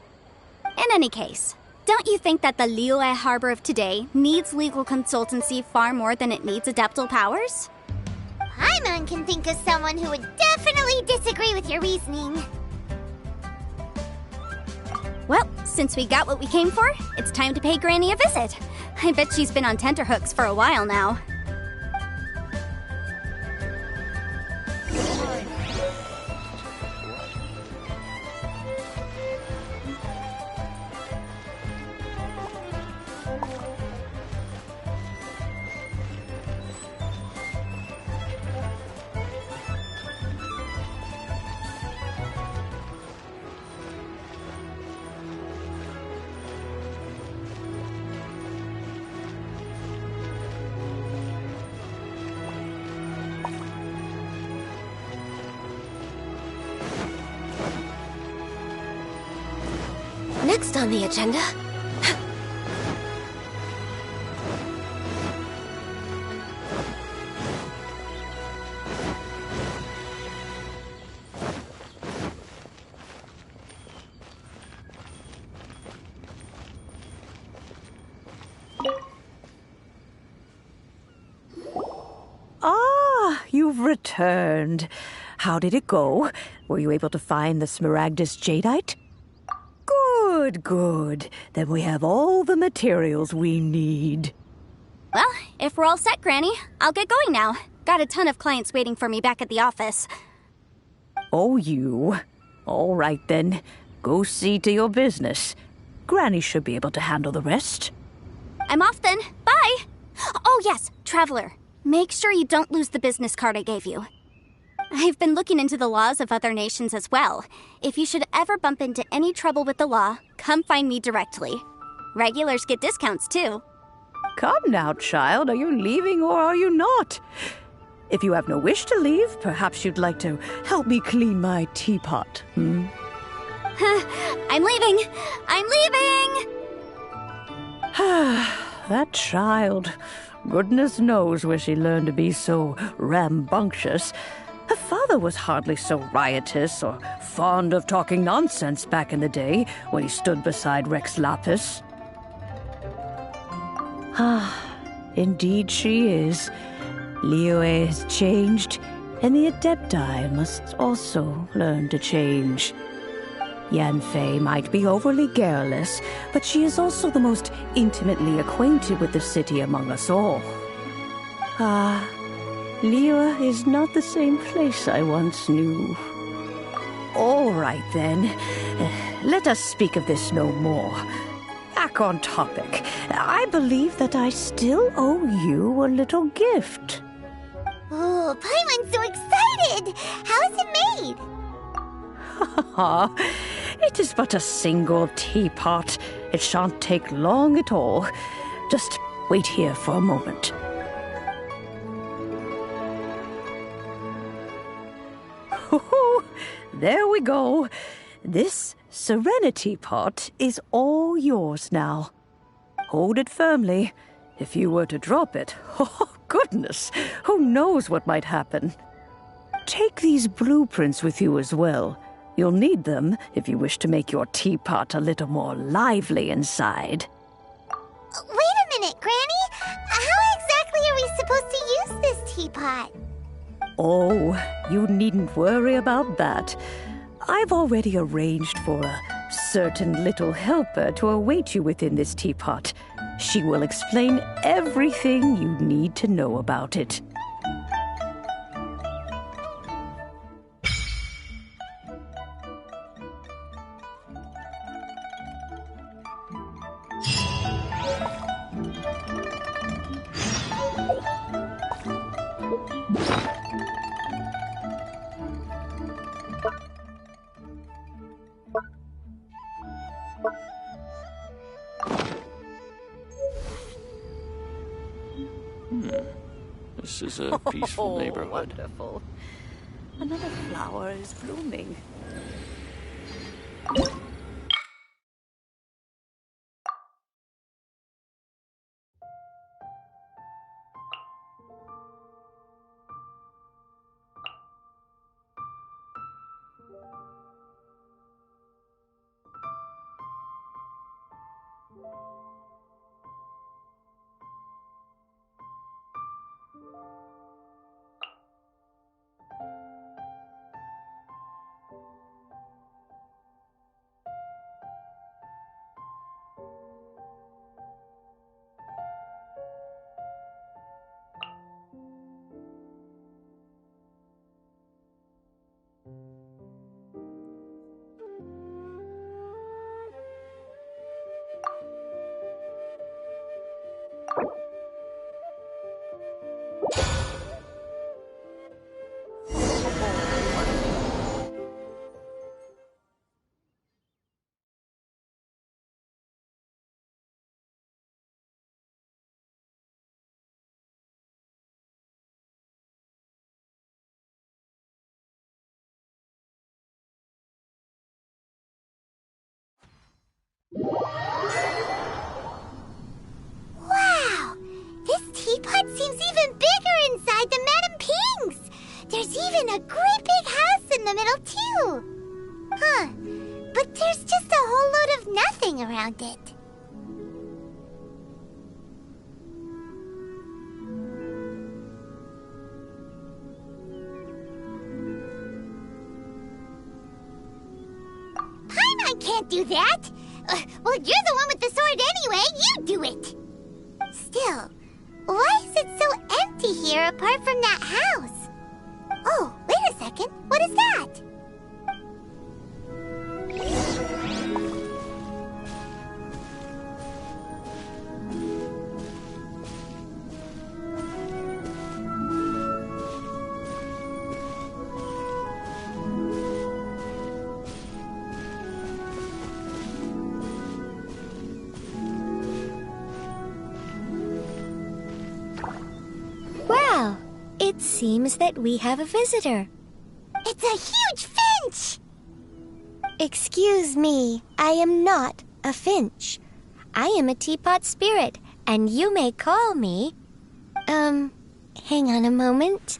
In any case, don't you think that the Liyue Harbor of today needs legal consultancy far more than it needs adeptal powers? Paimon can think of someone who would definitely disagree with your reasoning. Well, since we got what we came for, it's time to pay Granny a visit. I bet she's been on tenterhooks for a while now. Next on the agenda... Ah, you've returned. How did it go? Were you able to find the Smaragdus Jadeite? Good, good. Then we have all the materials we need. Well, if we're all set, Granny, I'll get going now. Got a ton of clients waiting for me back at the office. Oh, you. All right, then. Go see to your business. Granny should be able to handle the rest. I'm off then. Bye! Oh, yes, Traveler. Make sure you don't lose the business card I gave you. I've been looking into the laws of other nations as well. If you should ever bump into any trouble with the law, come find me directly. Regulars get discounts, too. Come now, child. Are you leaving or are you not? If you have no wish to leave, perhaps you'd like to help me clean my teapot, hmm? I'm leaving! I'm leaving! That child. Goodness knows where she learned to be so rambunctious. Her father was hardly so riotous or fond of talking nonsense back in the day when he stood beside Rex Lapis. Ah, indeed she is. Liyue has changed, and the Adepti must also learn to change. Yanfei might be overly garrulous, but she is also the most intimately acquainted with the city among us all. Ah, Liyue is not the same place I once knew. All right, then. Let us speak of this no more. Back on topic. I believe that I still owe you a little gift. Oh, Paimon's so excited! How is it made? It is but a single teapot. It shan't take long at all. Just wait here for a moment. There we go. This Serenity pot is all yours now. Hold it firmly. If you were to drop it, oh goodness, who knows what might happen. Take these blueprints with you as well. You'll need them if you wish to make your teapot a little more lively inside. Wait a minute, Granny! How exactly are we supposed to use this teapot? Oh, you needn't worry about that. I've already arranged for a certain little helper to await you within this teapot. She will explain everything you need to know about it. This is a peaceful neighborhood. Wonderful. Another flower is blooming. Wow! This teapot seems even bigger inside than Madame Ping's! There's even a great big house in the middle, too! Huh. But there's just a whole load of nothing around it. Paimon can't do that! Well, you're the one with the sword anyway. You do it. Still, why is it so empty here apart from that house? Oh, wait a second. What is that? Well, it seems that we have a visitor. It's a huge finch! Excuse me, I am not a finch. I am a teapot spirit, and you may call me... hang on a moment.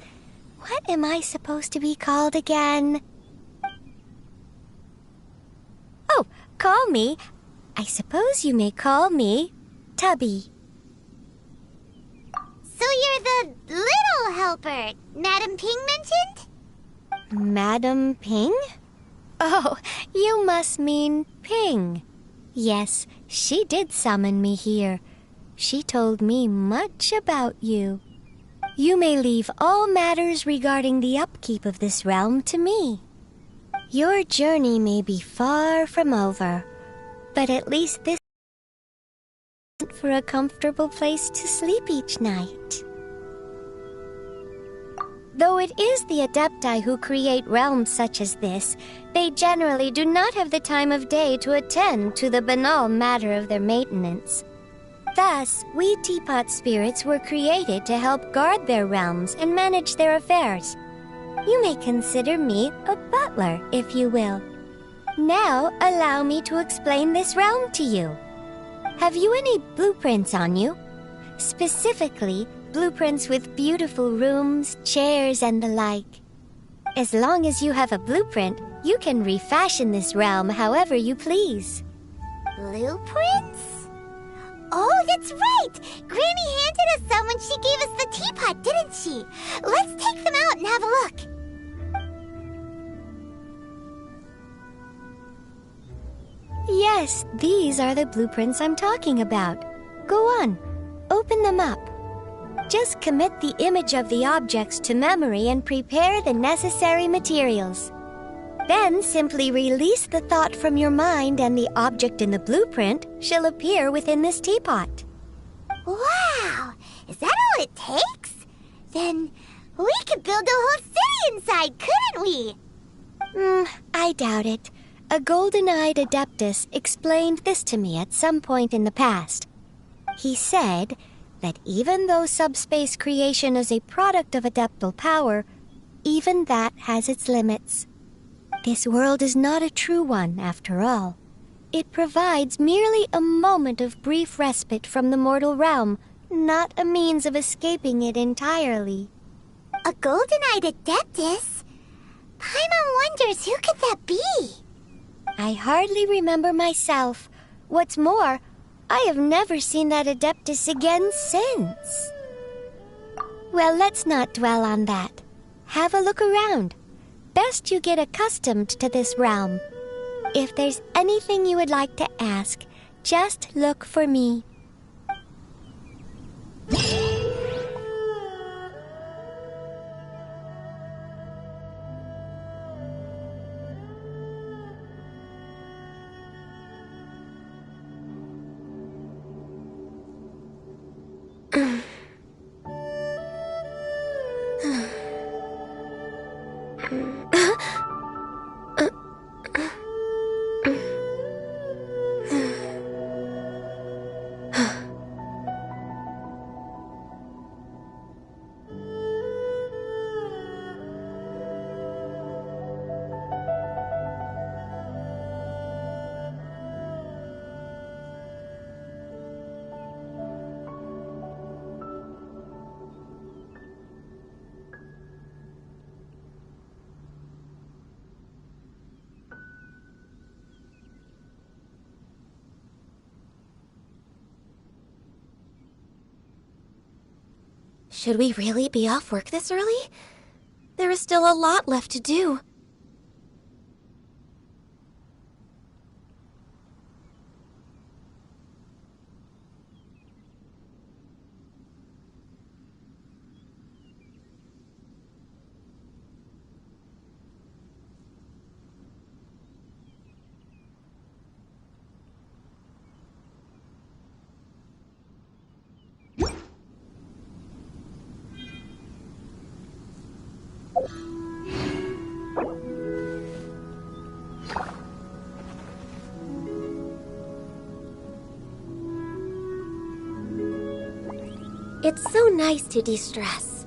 What am I supposed to be called again? Oh, call me. I suppose you may call me Tubby. So you're the little helper Madame Ping mentioned? Madam Ping? Oh, you must mean Ping. Yes, she did summon me here. She told me much about you. You may leave all matters regarding the upkeep of this realm to me. Your journey may be far from over, but at least this for a comfortable place to sleep each night. Though it is the Adepti who create realms such as this, they generally do not have the time of day to attend to the banal matter of their maintenance. Thus, we teapot spirits were created to help guard their realms and manage their affairs. You may consider me a butler, if you will. Now, allow me to explain this realm to you. Have you any blueprints on you? Specifically, blueprints with beautiful rooms, chairs, and the like. As long as you have a blueprint, you can refashion this realm however you please. Blueprints? Oh, that's right! Granny handed us some when she gave us the teapot, didn't she? Let's take them out and have a look. Yes, these are the blueprints I'm talking about. Go on, open them up. Just commit the image of the objects to memory and prepare the necessary materials. Then simply release the thought from your mind and the object in the blueprint shall appear within this teapot. Wow! Is that all it takes? Then we could build a whole city inside, couldn't we? I doubt it. A golden-eyed Adeptus explained this to me at some point in the past. He said that even though subspace creation is a product of adeptal power, even that has its limits. This world is not a true one, after all. It provides merely a moment of brief respite from the mortal realm, not a means of escaping it entirely. A golden-eyed Adeptus? Paimon wonders who could that be? I hardly remember myself. What's more, I have never seen that Adeptus again since. Well, let's not dwell on that. Have a look around. Best you get accustomed to this realm. If there's anything you would like to ask, just look for me. Should we really be off work this early? There is still a lot left to do. It's so nice to de-stress.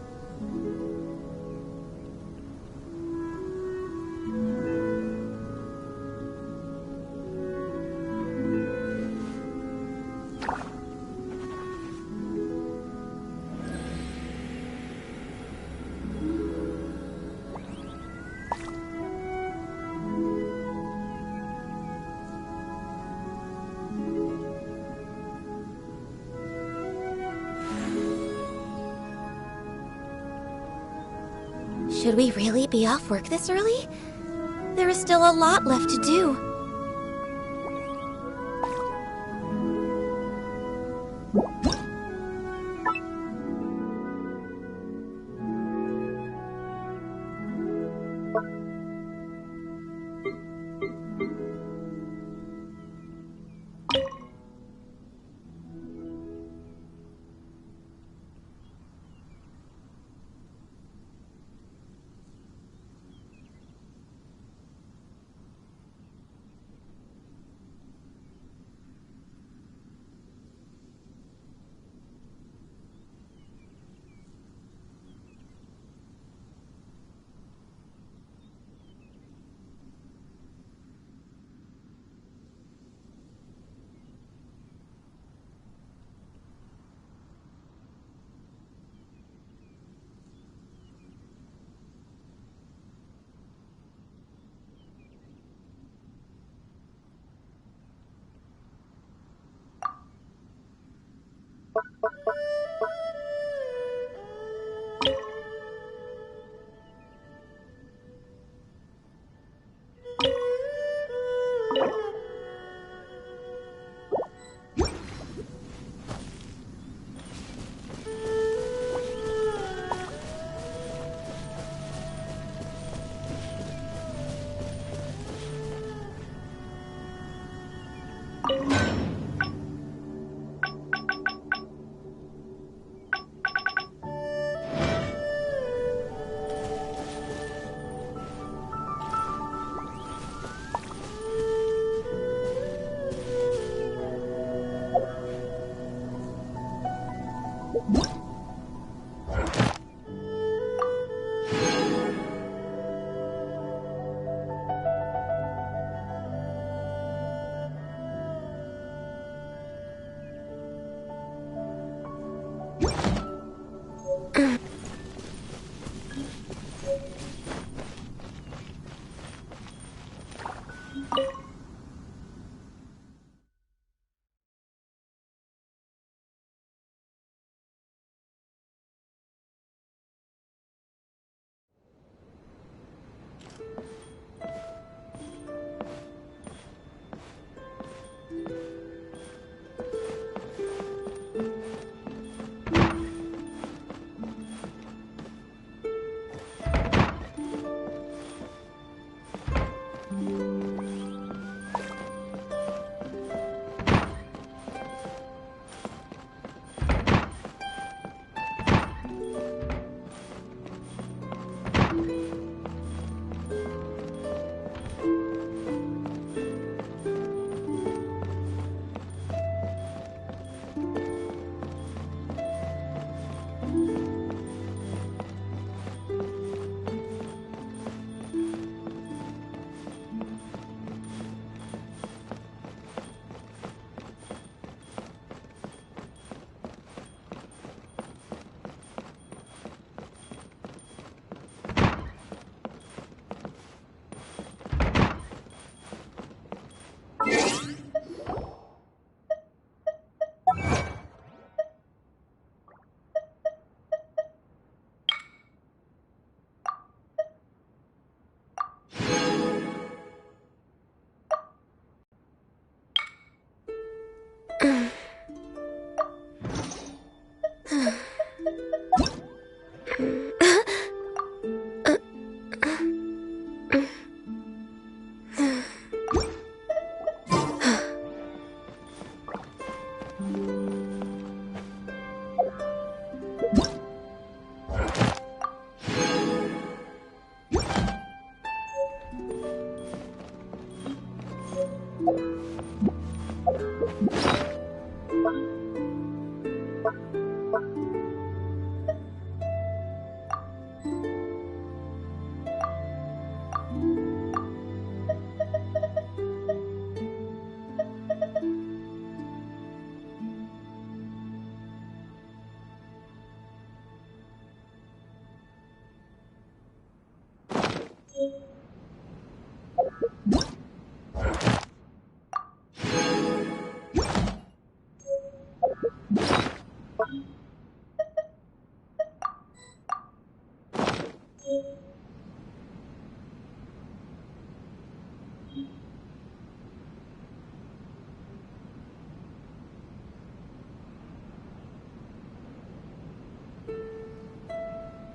Should we really be off work this early? There is still a lot left to do.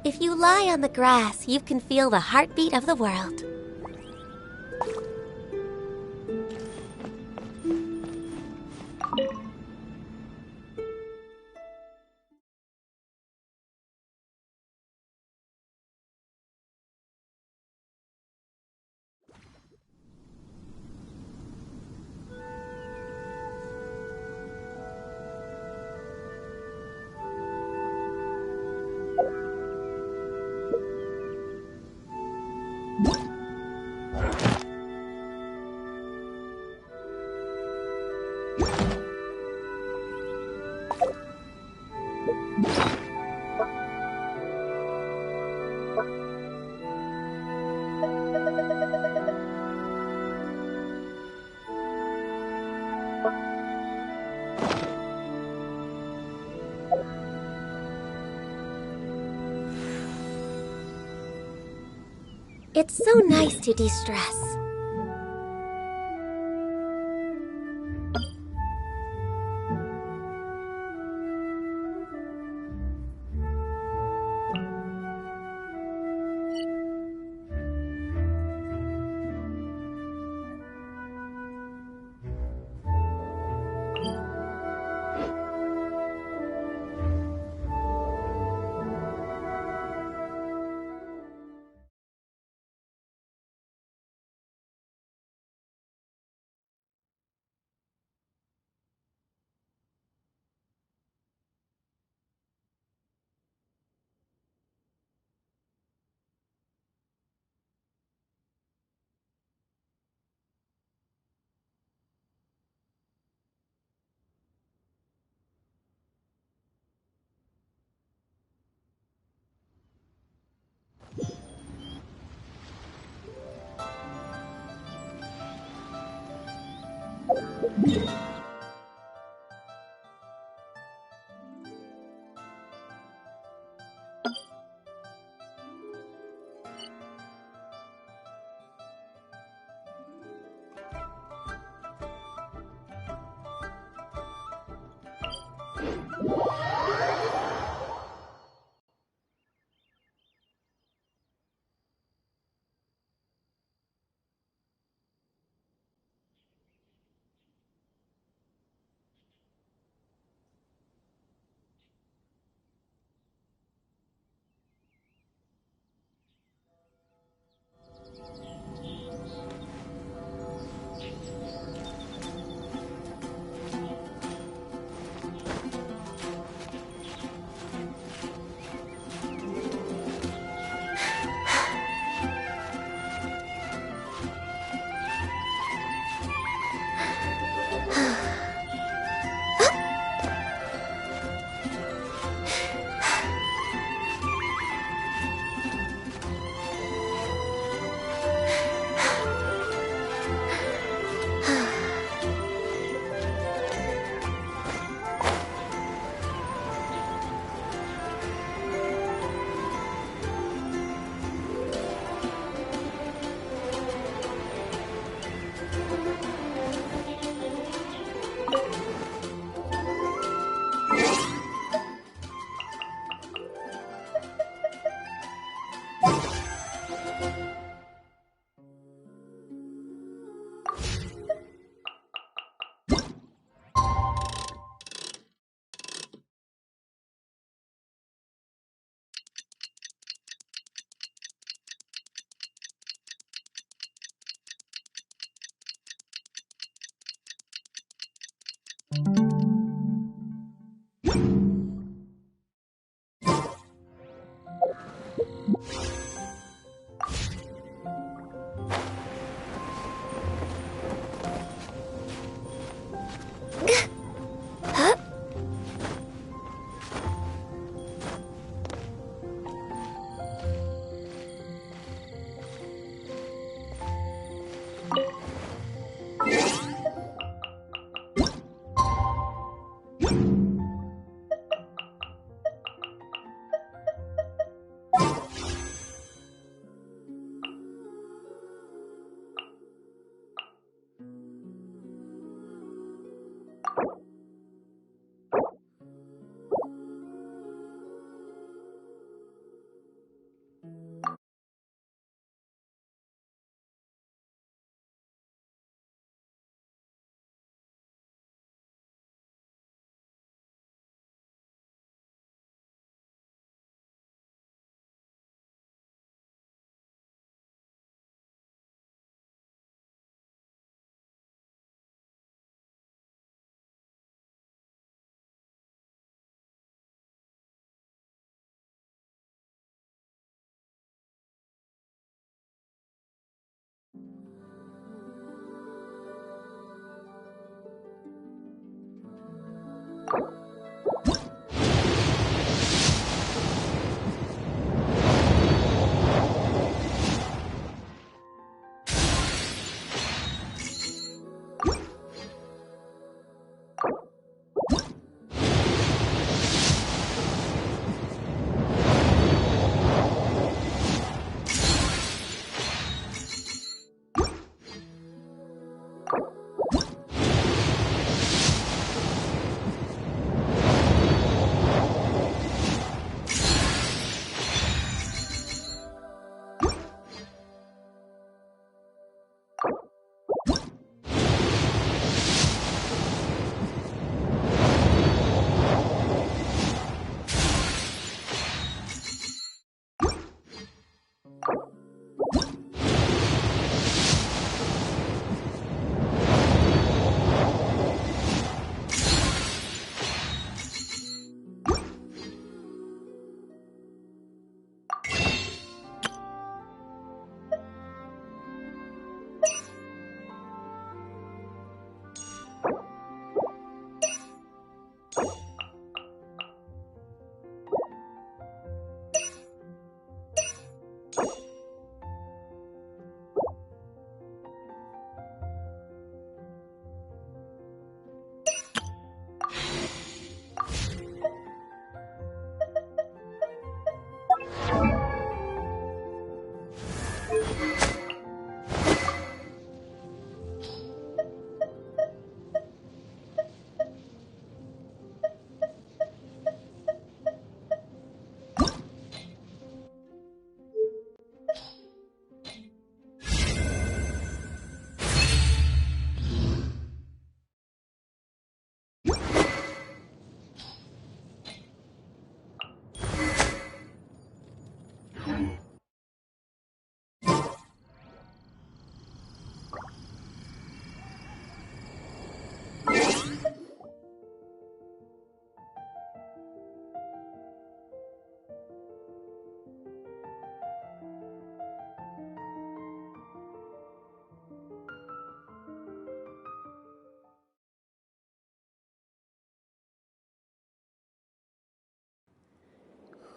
If you lie on the grass, you can feel the heartbeat of the world. It's so nice to de-stress.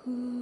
Ooh.